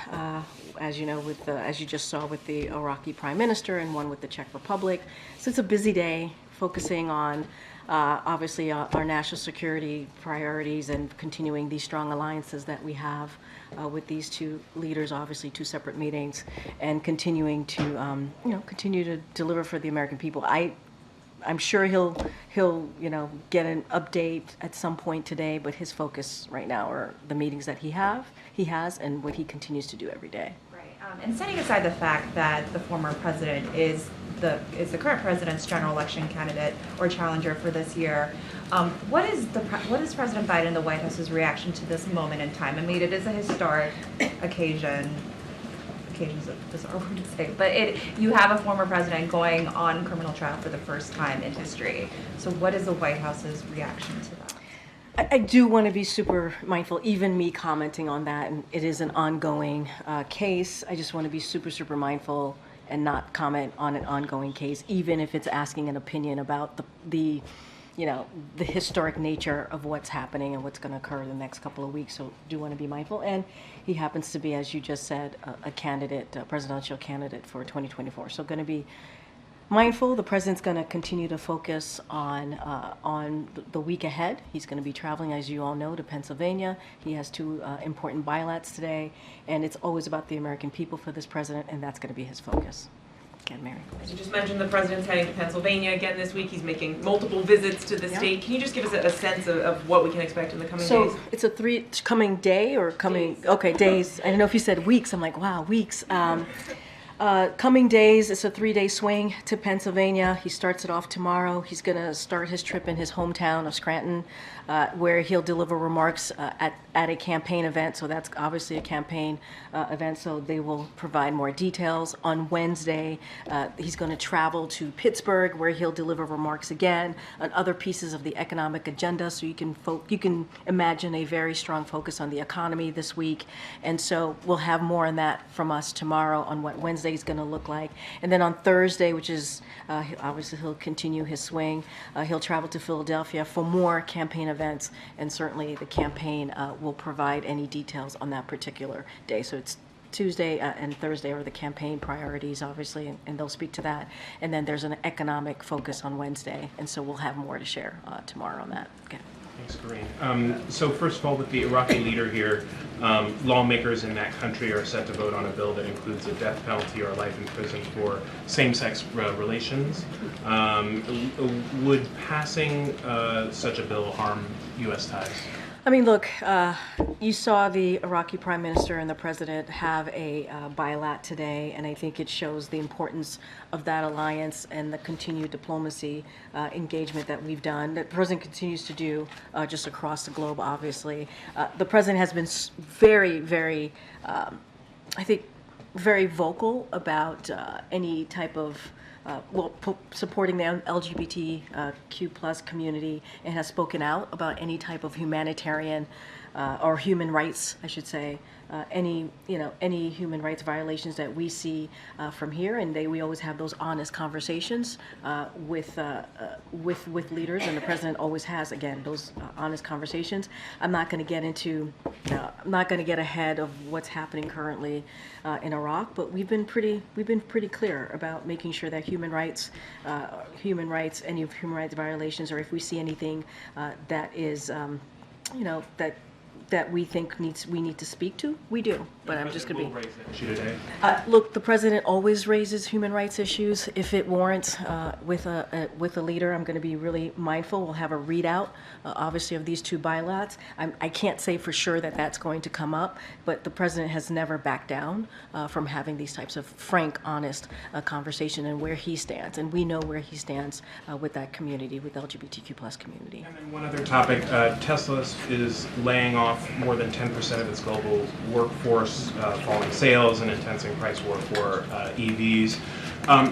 as you know, as you just saw with the Iraqi prime minister, and one with the Czech Republic. So it's a busy day, focusing on obviously our national security priorities and continuing these strong alliances that we have with these two leaders. Obviously, two separate meetings, and continuing to continue to deliver for the American people. I'm sure he'll get an update at some point today, but his focus right now are the meetings that he has, and what he continues to do every day. Right. And setting aside the fact that the former president is the current president's general election candidate or challenger for this year, what is President Biden and the White House's reaction to this moment in time? I mean, it is a historic occasion. Occasions of bizarre word to say, but you have a former president going on criminal trial for the first time in history. So what is the White House's reaction to that? I do want to be super mindful, even me commenting on that, and it is an ongoing case. I just want to be super, super mindful and not comment on an ongoing case, even if it's asking an opinion about the historic nature of what's happening and what's going to occur in the next couple of weeks. So do want to be mindful. And he happens to be, as you just said, a candidate, a presidential candidate for 2024. So going to be mindful. The president's going to continue to focus on the week ahead. He's going to be traveling, as you all know, to Pennsylvania. He has two important bilats today, and it's always about the American people for this president, and that's going to be his focus. Again, Mary. As you just mentioned, the president's heading to Pennsylvania again this week. He's making multiple visits to the state. Can you just give us a sense of what we can expect in the coming days? So it's a coming day or coming, days. Okay, days. I don't know if you said weeks. I'm like, wow, weeks. Coming days, it's a 3-day swing to Pennsylvania. He starts it off tomorrow. He's going to start his trip in his hometown of Scranton, where he'll deliver remarks at a campaign event. So that's obviously a campaign event, so they will provide more details. On Wednesday, he's going to travel to Pittsburgh, where he'll deliver remarks again on other pieces of the economic agenda. So you can imagine a very strong focus on the economy this week. And so we'll have more on that from us tomorrow on what Wednesday is going to look like. And then on Thursday, which is obviously he'll continue his swing, he'll travel to Philadelphia for more campaign events, and certainly the campaign will provide any details on that particular day. So it's Tuesday and Thursday are the campaign priorities, obviously, and they'll speak to that. And then there's an economic focus on Wednesday, and so we'll have more to share tomorrow on that. Okay. Thanks, Karine. So first of all, with the Iraqi leader here, lawmakers in that country are set to vote on a bill that includes a death penalty or life in prison for same-sex relations. Would passing such a bill harm U.S. ties? I mean, look, you saw the Iraqi prime minister and the president have a bilat today, and I think it shows the importance of that alliance and the continued diplomacy engagement that we've done, that the president continues to do just across the globe, obviously. The president has been very, very, I think, very vocal about any type of supporting the LGBTQ plus community, and has spoken out about any type of humanitarian or human rights, I should say, any human rights violations that we see from here, and we always have those honest conversations with leaders, and the president always has, again, those honest conversations. I'm not going to get into, I'm not going to get ahead of what's happening currently in Iraq, but we've been pretty clear about making sure that any human rights violations, or if we see anything that is, that we think we need to speak to, we do. But I'm just going to be. Look, the president always raises human rights issues if it warrants. With a leader, I'm going to be really mindful. We'll have a readout, obviously, of these two bilats. I can't say for sure that that's going to come up, but the president has never backed down from having these types of frank, honest conversation and where he stands, and we know where he stands with that community, with the LGBTQ plus community. And then one other topic: Tesla is laying off more than 10% of its global workforce, falling sales, and intensing price war for EVs.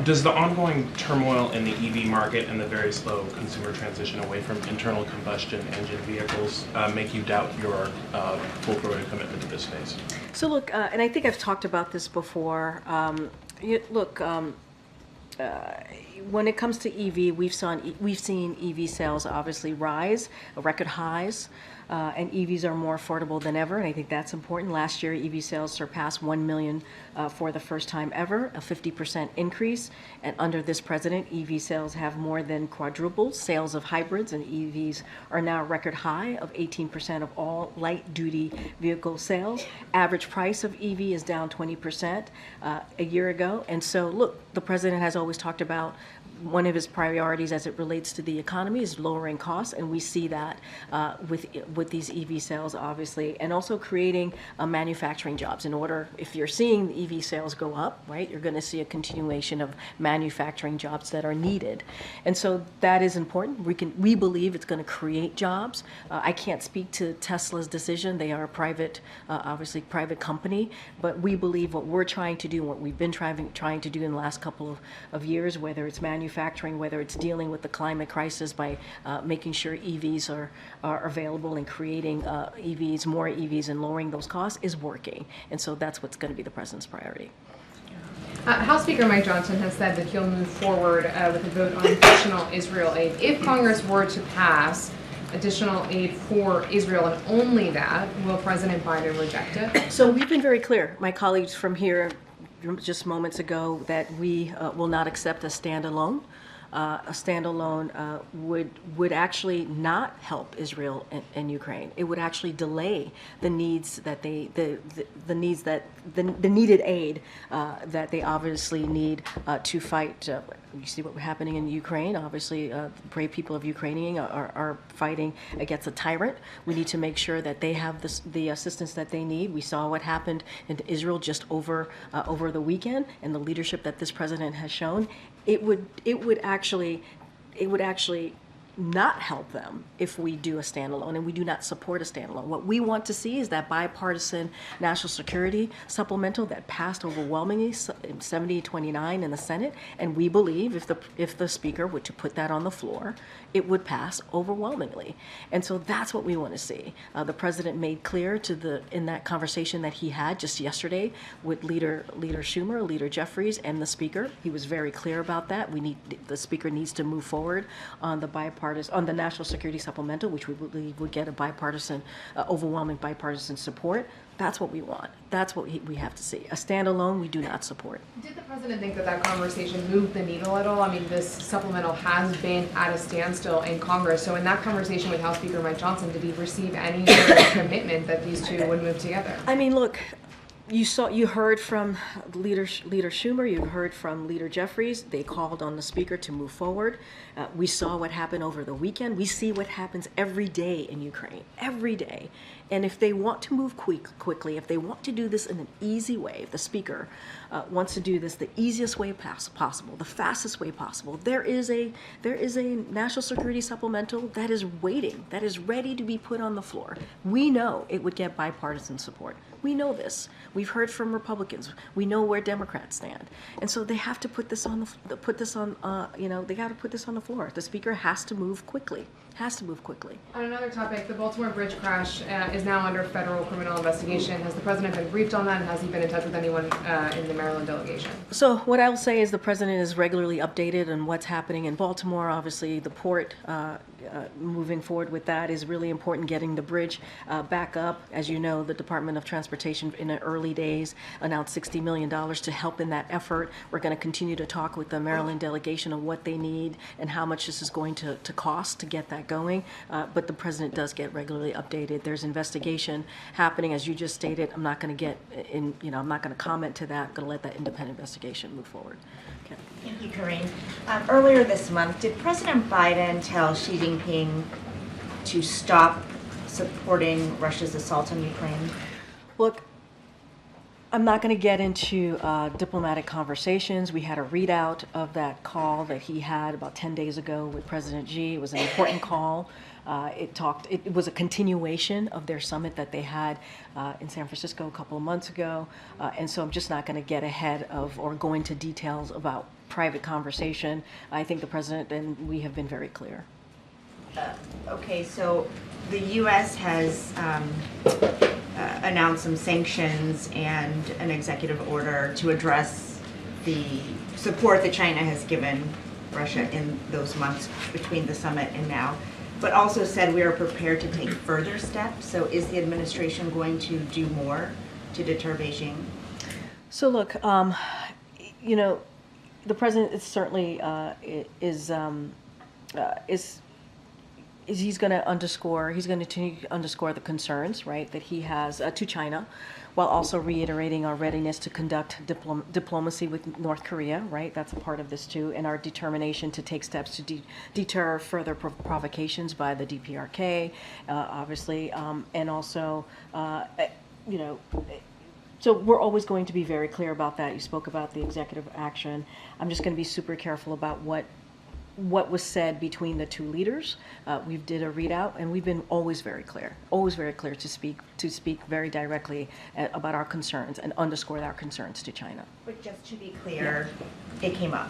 Does the ongoing turmoil in the EV market and the very slow consumer transition away from internal combustion engine vehicles make you doubt your full-throated commitment to this space? So look, and I think I've talked about this before. When it comes to EV, we've seen EV sales obviously rise, record highs, and EVs are more affordable than ever, and I think that's important. Last year, EV sales surpassed 1 million for the first time ever, a 50% increase, and under this president, EV sales have more than quadrupled. Sales of hybrids and EVs are now a record high of 18% of all light-duty vehicle sales. Average price of EV is down 20% a year ago, and so look, the president has always talked about one of his priorities as it relates to the economy is lowering costs, and we see that with these EV sales, obviously, and also creating manufacturing jobs. In order, if you're seeing the EV sales go up, right, you're going to see a continuation of manufacturing jobs that are needed, and so that is important. We believe it's going to create jobs. I can't speak to Tesla's decision; they are a private, obviously private company, but we believe what we're trying to do, what we've been trying to do in the last couple of years, whether it's manufacturing, whether it's dealing with the climate crisis by making sure EVs are available and creating more EVs and lowering those costs, is working. And so that's what's going to be the president's priority. House Speaker Mike Johnson has said that he'll move forward with a vote on additional Israel aid. If Congress were to pass additional aid for Israel and only that, will President Biden reject it? So we've been very clear, my colleagues from here just moments ago, that we will not accept a standalone. A standalone would actually not help Israel and Ukraine. It would actually delay the needs that the needed aid that they obviously need to fight. You see what's happening in Ukraine. Obviously, the brave people of Ukraine are fighting against a tyrant. We need to make sure that they have the assistance that they need. We saw what happened in Israel just over the weekend, and the leadership that this president has shown. It would actually not help them if we do a standalone, and we do not support a standalone. What we want to see is that bipartisan national security supplemental that passed overwhelmingly 70-29 in the Senate, and we believe if the Speaker were to put that on the floor, it would pass overwhelmingly. And so that's what we want to see. The President made clear in that conversation that he had just yesterday with Leader Schumer, Leader Jeffries, and the Speaker. He was very clear about that. The Speaker needs to move forward on the national security supplemental, which we believe would get overwhelming bipartisan support. That's what we want. That's what we have to see. A standalone, we do not support. Did the president think that conversation moved the needle at all? I mean, this supplemental has been at a standstill in Congress. So in that conversation with House Speaker Mike Johnson, did he receive any sort of commitment that these two would move together? I mean, look, you heard from Leader Schumer, you heard from Leader Jeffries. They called on the Speaker to move forward. We saw what happened over the weekend. We see what happens every day in Ukraine, every day. And if they want to move quickly, if they want to do this in an easy way, if the Speaker wants to do this the easiest way possible, the fastest way possible, there is a national security supplemental that is waiting, that is ready to be put on the floor. We know it would get bipartisan support. We know this. We've heard from Republicans. We know where Democrats stand, and so they have to they got to put this on the floor. The Speaker has to move quickly. On another topic, the Baltimore Bridge crash is now under federal criminal investigation. Has the president been briefed on that, and has he been in touch with anyone in the Maryland delegation? So what I will say is the president is regularly updated on what's happening in Baltimore. Obviously, the port, moving forward with that is really important, getting the bridge back up. As you know, the Department of Transportation in the early days announced $60 million to help in that effort. We're going to continue to talk with the Maryland delegation on what they need and how much this is going to cost to get that going. But the president does get regularly updated. There's investigation happening, as you just stated. I'm not going to I'm not going to comment to that. I'm going to let that independent investigation move forward. Okay. Thank you, Karine. Earlier this month, did President Biden tell Xi Jinping to stop supporting Russia's assault on Ukraine? Look, I'm not going to get into diplomatic conversations. We had a readout of that call that he had about 10 days ago with President Xi. It was an important call. It was a continuation of their summit that they had in San Francisco a couple of months ago. And so I'm just not going to get ahead of or go into details about private conversation. I think the president and we have been very clear. Okay, so the U.S. has announced some sanctions and an executive order to address the support that China has given Russia in those months between the summit and now, but also said we are prepared to take further steps. So is the administration going to do more to deter Beijing? So look, the president is certainly he's going to continue to underscore the concerns, right, that he has to China, while also reiterating our readiness to conduct diplomacy with North Korea, right? That's a part of this too, and our determination to take steps to deter further provocations by the DPRK, obviously, and also, so we're always going to be very clear about that. You spoke about the executive action. I'm just going to be super careful about what was said between the two leaders. We did a readout, and we've been always very clear to speak very directly about our concerns and underscore our concerns to China. But just to be clear, it came up.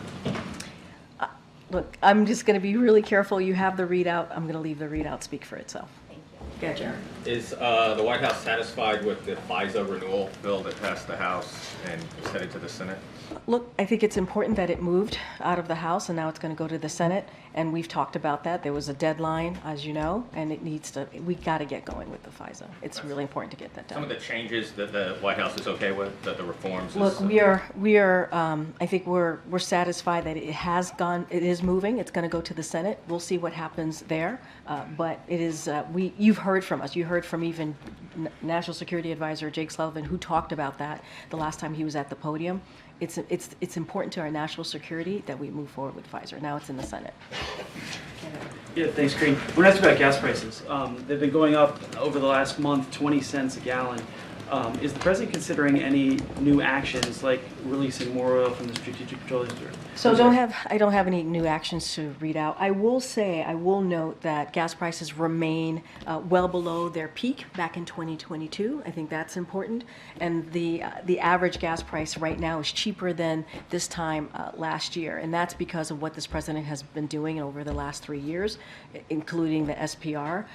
Look, I'm just going to be really careful. You have the readout. I'm going to leave the readout speak for itself. Thank you. Yeah, Jared. Is the White House satisfied with the FISA renewal bill that passed the House and is headed to the Senate? Look, I think it's important that it moved out of the House and now it's going to go to the Senate. And we've talked about that. There was a deadline, as you know, and we got to get going with the FISA. It's really important to get that done. Some of the changes that the White House is okay with, the reforms? Look, I think we're satisfied that it is moving. It's going to go to the Senate. We'll see what happens there. But it is, you've heard from us. You heard from even National Security Advisor Jake Sullivan, who talked about that the last time he was at the podium. It's important to our national security that we move forward with FISA. Now it's in the Senate. Yeah, thanks, Karine. We're asking about gas prices. They've been going up over the last month, 20 cents a gallon. Is the president considering any new actions like releasing more oil from the Strategic Petroleum Reserve? So I don't have any new actions to read out. I will note that gas prices remain well below their peak back in 2022. I think that's important. And the average gas price right now is cheaper than this time last year. And that's because of what this president has been doing over the last 3 years, including the SPR.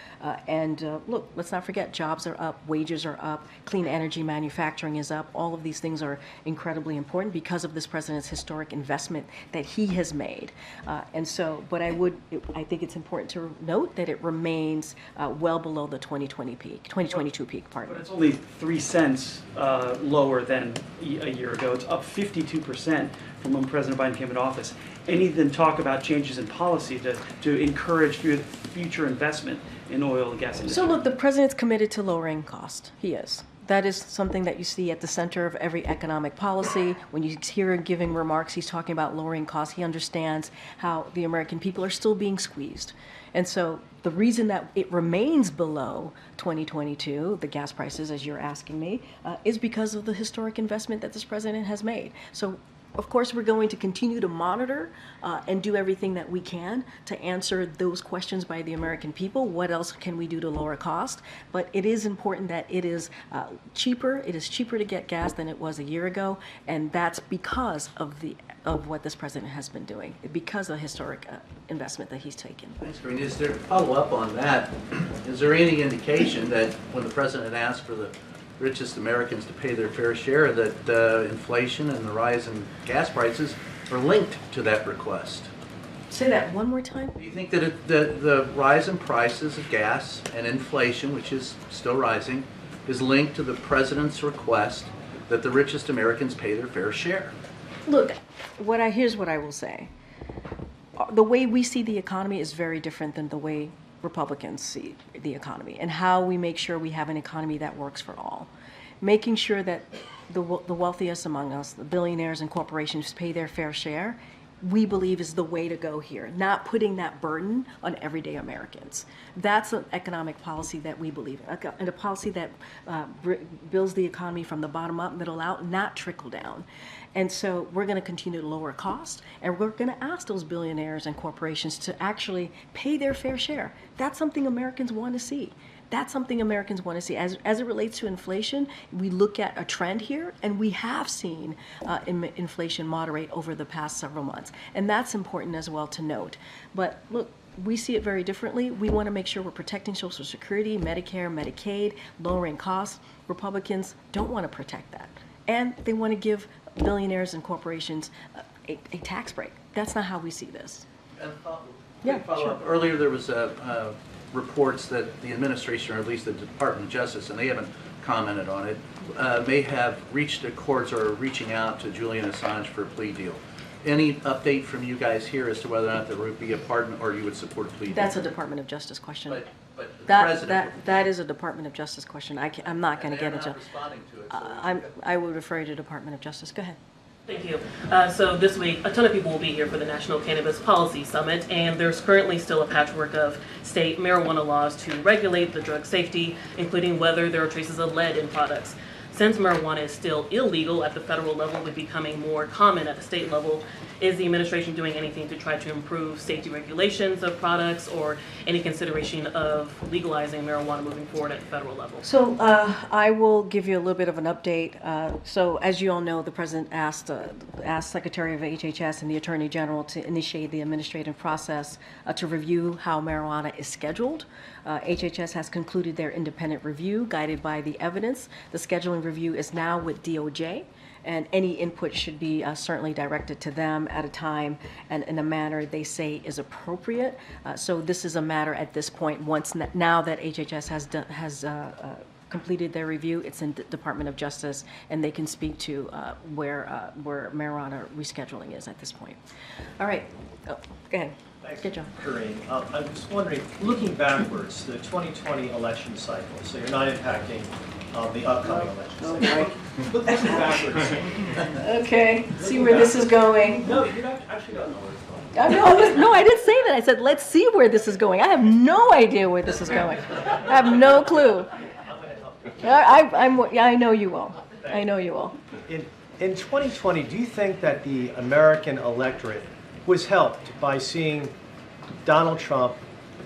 Look, let's not forget, jobs are up, wages are up, clean energy manufacturing is up. All of these things are incredibly important because of this president's historic investment that he has made. But I think it's important to note that it remains well below the 2022 peak, pardon. But it's only 3 cents lower than a year ago. It's up 52% from when President Biden came into office. Any then talk about changes in policy to encourage future investment in oil and gas industry? So look, the president's committed to lowering cost. He is. That is something that you see at the center of every economic policy. When you hear him giving remarks, he's talking about lowering costs. He understands how the American people are still being squeezed. And so the reason that it remains below 2022, the gas prices, as you're asking me, is because of the historic investment that this president has made. So of course, we're going to continue to monitor and do everything that we can to answer those questions by the American people. What else can we do to lower cost? But it is important that it is cheaper. It is cheaper to get gas than it was a year ago, and that's because of what this president has been doing, because of the historic investment that he's taken. Thanks, Karine. Is there, follow up on that, is there any indication that when the president asked for the richest Americans to pay their fair share, that inflation and the rise in gas prices are linked to that request? Say that one more time. Do you think that the rise in prices of gas and inflation, which is still rising, is linked to the president's request that the richest Americans pay their fair share? Look, here's what I will say. The way we see the economy is very different than the way Republicans see the economy, and how we make sure we have an economy that works for all. Making sure that the wealthiest among us, the billionaires and corporations, pay their fair share, we believe is the way to go here, not putting that burden on everyday Americans. That's an economic policy that we believe in, and a policy that builds the economy from the bottom up, middle out, not trickle down. And so we're going to continue to lower costs, and we're going to ask those billionaires and corporations to actually pay their fair share. That's something Americans want to see. That's something Americans want to see. As it relates to inflation, we look at a trend here, and we have seen inflation moderate over the past several months. And that's important as well to note. But look, we see it very differently. We want to make sure we're protecting Social Security, Medicare, Medicaid, lowering costs. Republicans don't want to protect that. And they want to give billionaires and corporations a tax break. That's not how we see this. Yeah, sure. Earlier there was reports that the administration, or at least the Department of Justice, and they haven't commented on it, may have reached the courts or are reaching out to Julian Assange for a plea deal. Any update from you guys here as to whether or not there would be a pardon or you would support a plea deal? That's a Department of Justice question. But that is a Department of Justice question. I'm not going to get into. Responding to it. So I would refer you to Department of Justice. Go ahead. Thank you. So this week, a ton of people will be here for the National Cannabis Policy Summit, and there's currently still a patchwork of state marijuana laws to regulate the drug safety, including whether there are traces of lead in products. Since marijuana is still illegal at the federal level, but becoming more common at the state level, is the administration doing anything to try to improve safety regulations of products, or any consideration of legalizing marijuana moving forward at the federal level? So I will give you a little bit of an update. So as you all know, the President asked Secretary of HHS and the Attorney General to initiate the administrative process to review how marijuana is scheduled. HHS has concluded their independent review guided by the evidence. The scheduling review is now with DOJ, and any input should be certainly directed to them at a time and in a manner they say is appropriate. So this is a matter at this point, now that HHS has completed their review, it's in the Department of Justice, and they can speak to where marijuana rescheduling is at this point. All right, go ahead. Thanks, Good job. Karine. I was wondering, looking backwards, the 2020 election cycle, so you're not impacting the upcoming election cycle. Looking backwards. Okay, see where this is going. No, you actually don't know where it's going. No, I didn't say that. I said, let's see where this is going. I have no idea where this is going. I have no clue. I know you will. I know you will. In 2020, do you think that the American electorate was helped by seeing Donald Trump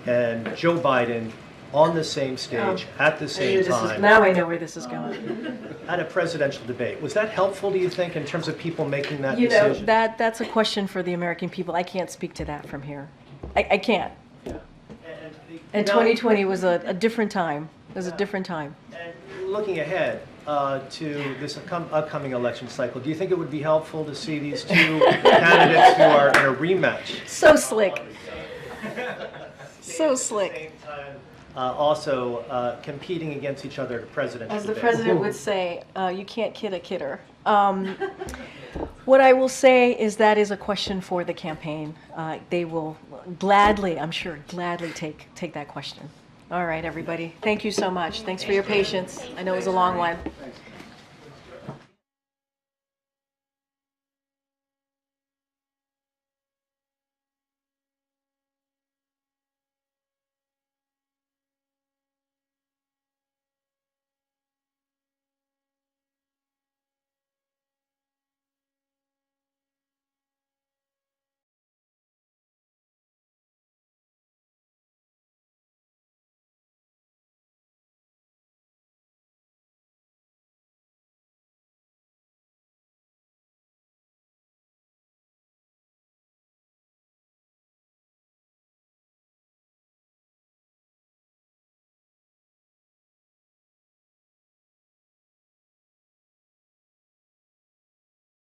and Joe Biden on the same stage at the same time? Now I know where this is going. At a presidential debate. Was that helpful, do you think, in terms of people making that You know, decision? that's a question for the American people. I can't speak to that from here. I can't. And 2020 was a different time. It was a different time. Looking ahead to this upcoming election cycle, do you think it would be helpful to see these two candidates who are in a rematch? So slick. So slick. Also competing against each other at a presidential As the debate? president would say, you can't kid a kidder. What I will say is that is a question for the campaign. They will gladly, I'm sure, gladly take that question. All right, everybody. Thank you so much. Thanks for your patience. I know it was a long one.